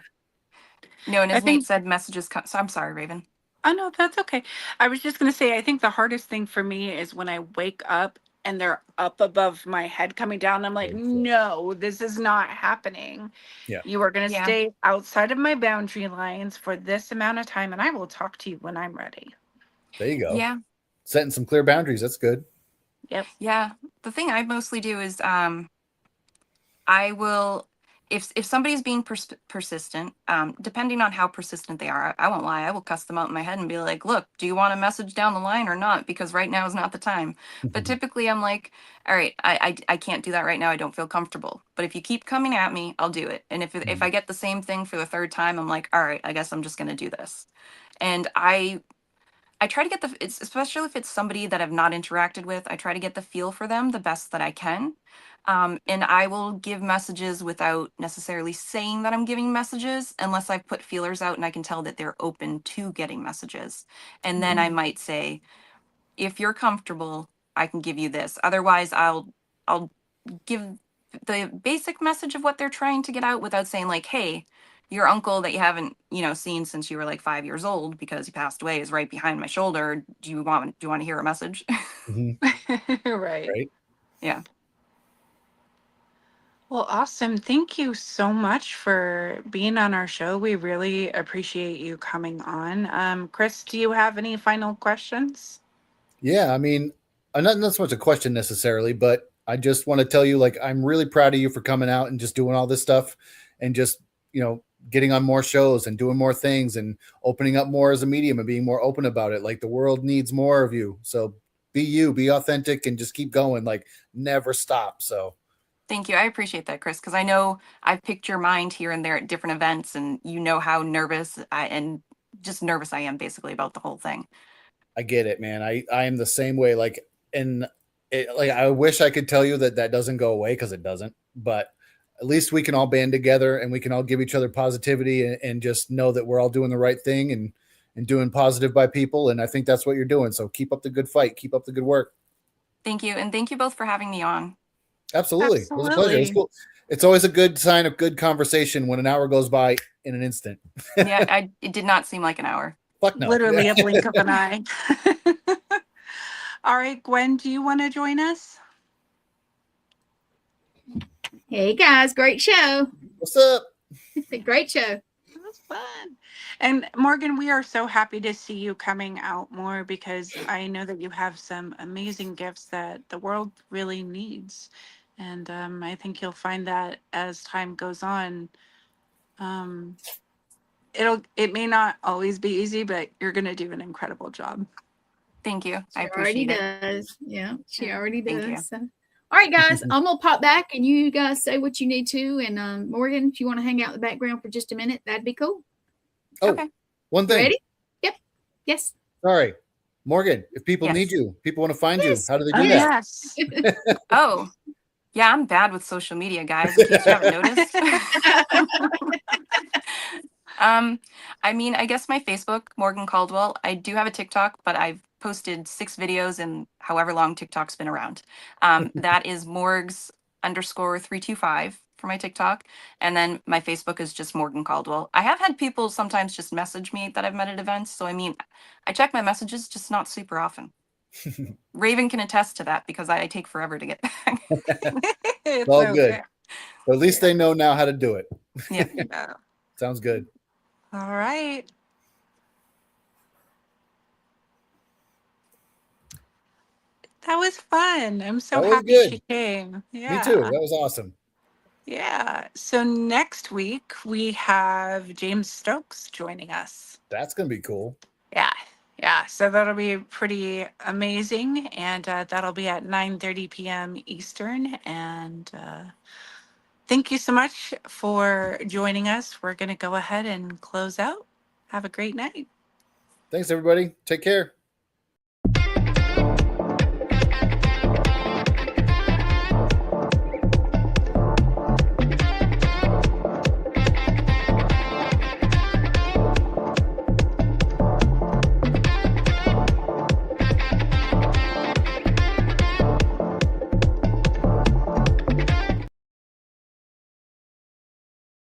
No, and as I think- Nate said, messages come. So I'm sorry, Raven. Oh, no, that's okay. I was just going to say, I think the hardest thing for me is when I wake up and they're up above my head coming down. I'm like, no, this is not happening. Yeah. You are going to Yeah. stay outside of my boundary lines for this amount of time, and I will talk to you when I'm ready. There you go. Yeah. Setting some clear boundaries. That's good. Yep. Yeah. The thing I mostly do is I will, if somebody's being persistent, depending on how persistent they are, I won't lie, I will cuss them out in my head and be like, look, do you want a message down the line or not? Because right now is not the time. But typically I'm like, all right, I can't do that right now. I don't feel comfortable. But if you keep coming at me, I'll do it. And if I get the same thing for the third time, I'm like, all right, I guess I'm just going to do this. And I try to get especially if it's somebody that I've not interacted with, I try to get the feel for them the best that I can. And I will give messages without necessarily saying that I'm giving messages unless I've put feelers out and I can tell that they're open to getting messages. And then I might say, if you're comfortable, I can give you this. Otherwise, I'll give the basic message of what they're trying to get out without saying like, hey, your uncle that you haven't, seen since you were like 5 years old because he passed away is right behind my shoulder. Do you want to hear a message? Right. Right. Yeah. Well, awesome. Thank you so much for being on our show. We really appreciate you coming on. Chris, do you have any final questions? Yeah. I mean, not so much a question necessarily, but I just want to tell you, like, I'm really proud of you for coming out and just doing all this stuff and just, getting on more shows and doing more things and opening up more as a medium and being more open about it. Like the world needs more of you. So be you, be authentic and just keep going, like never stop. So thank you. I appreciate that, Chris, because I know I've picked your mind here and there at different events and how nervous and just nervous I am basically about the whole thing. I get it, man. I am the same way. Like, and like, I wish I could tell you that doesn't go away because it doesn't, but at least we can all band together and we can all give each other positivity and just know that we're all doing the right thing and doing positive by people. And I think that's what you're doing. So keep up the good fight. Keep up the good work. Thank you. And thank you both for having me on. Absolutely. It was a pleasure. It's cool. It's always a good sign of good conversation when an hour goes by in an instant. Yeah, it did not seem like an hour. Fuck no. Literally a blink of an eye. All right, Gwen, do you want to join us? Hey guys, great show. What's up? It's a great show. It was fun. And Morgan, we are so happy to see you coming out more because I know that you have some amazing gifts that the world really needs. And I think you'll find that as time goes on, it may not always be easy, but you're going to do an incredible job. Thank you. She I appreciate already it. does. Yeah, she already Thank you. does. So. All right, guys, I'm gonna pop back and you guys say what you need to. And Morgan, if you want to hang out in the background for just a minute, that'd be cool. Oh, Okay. one thing. Ready? Yep. Yes. Sorry. Morgan, if people Yes. need you, people want to find Yes. you, how do they do Oh, that? yes. Oh, Yeah, I'm bad with social media, guys, in case you haven't noticed. I mean, I guess my Facebook, Morgan Caldwell. I do have a TikTok, but I've posted 6 videos in however long TikTok's been around. That is Morgs _325 for my TikTok. And then my Facebook is just Morgan Caldwell. I have had people sometimes just message me that I've met at events. So, I mean, I check my messages, just not super often. Raven can attest to that because I take forever to get back. It's all good. okay. But at least they know now how to do it. Yeah. Yeah. Sounds good. All right. That was fun. I'm so That was happy good. she came. Yeah. Me too. That was awesome. Yeah. So next week we have James Stokes joining us. That's gonna be cool. Yeah. Yeah. So that'll be pretty amazing. And that'll be at 9:30 p.m. Eastern. And thank you so much for joining us. We're going to go ahead and close out. Have a great night. Thanks, everybody. Take care.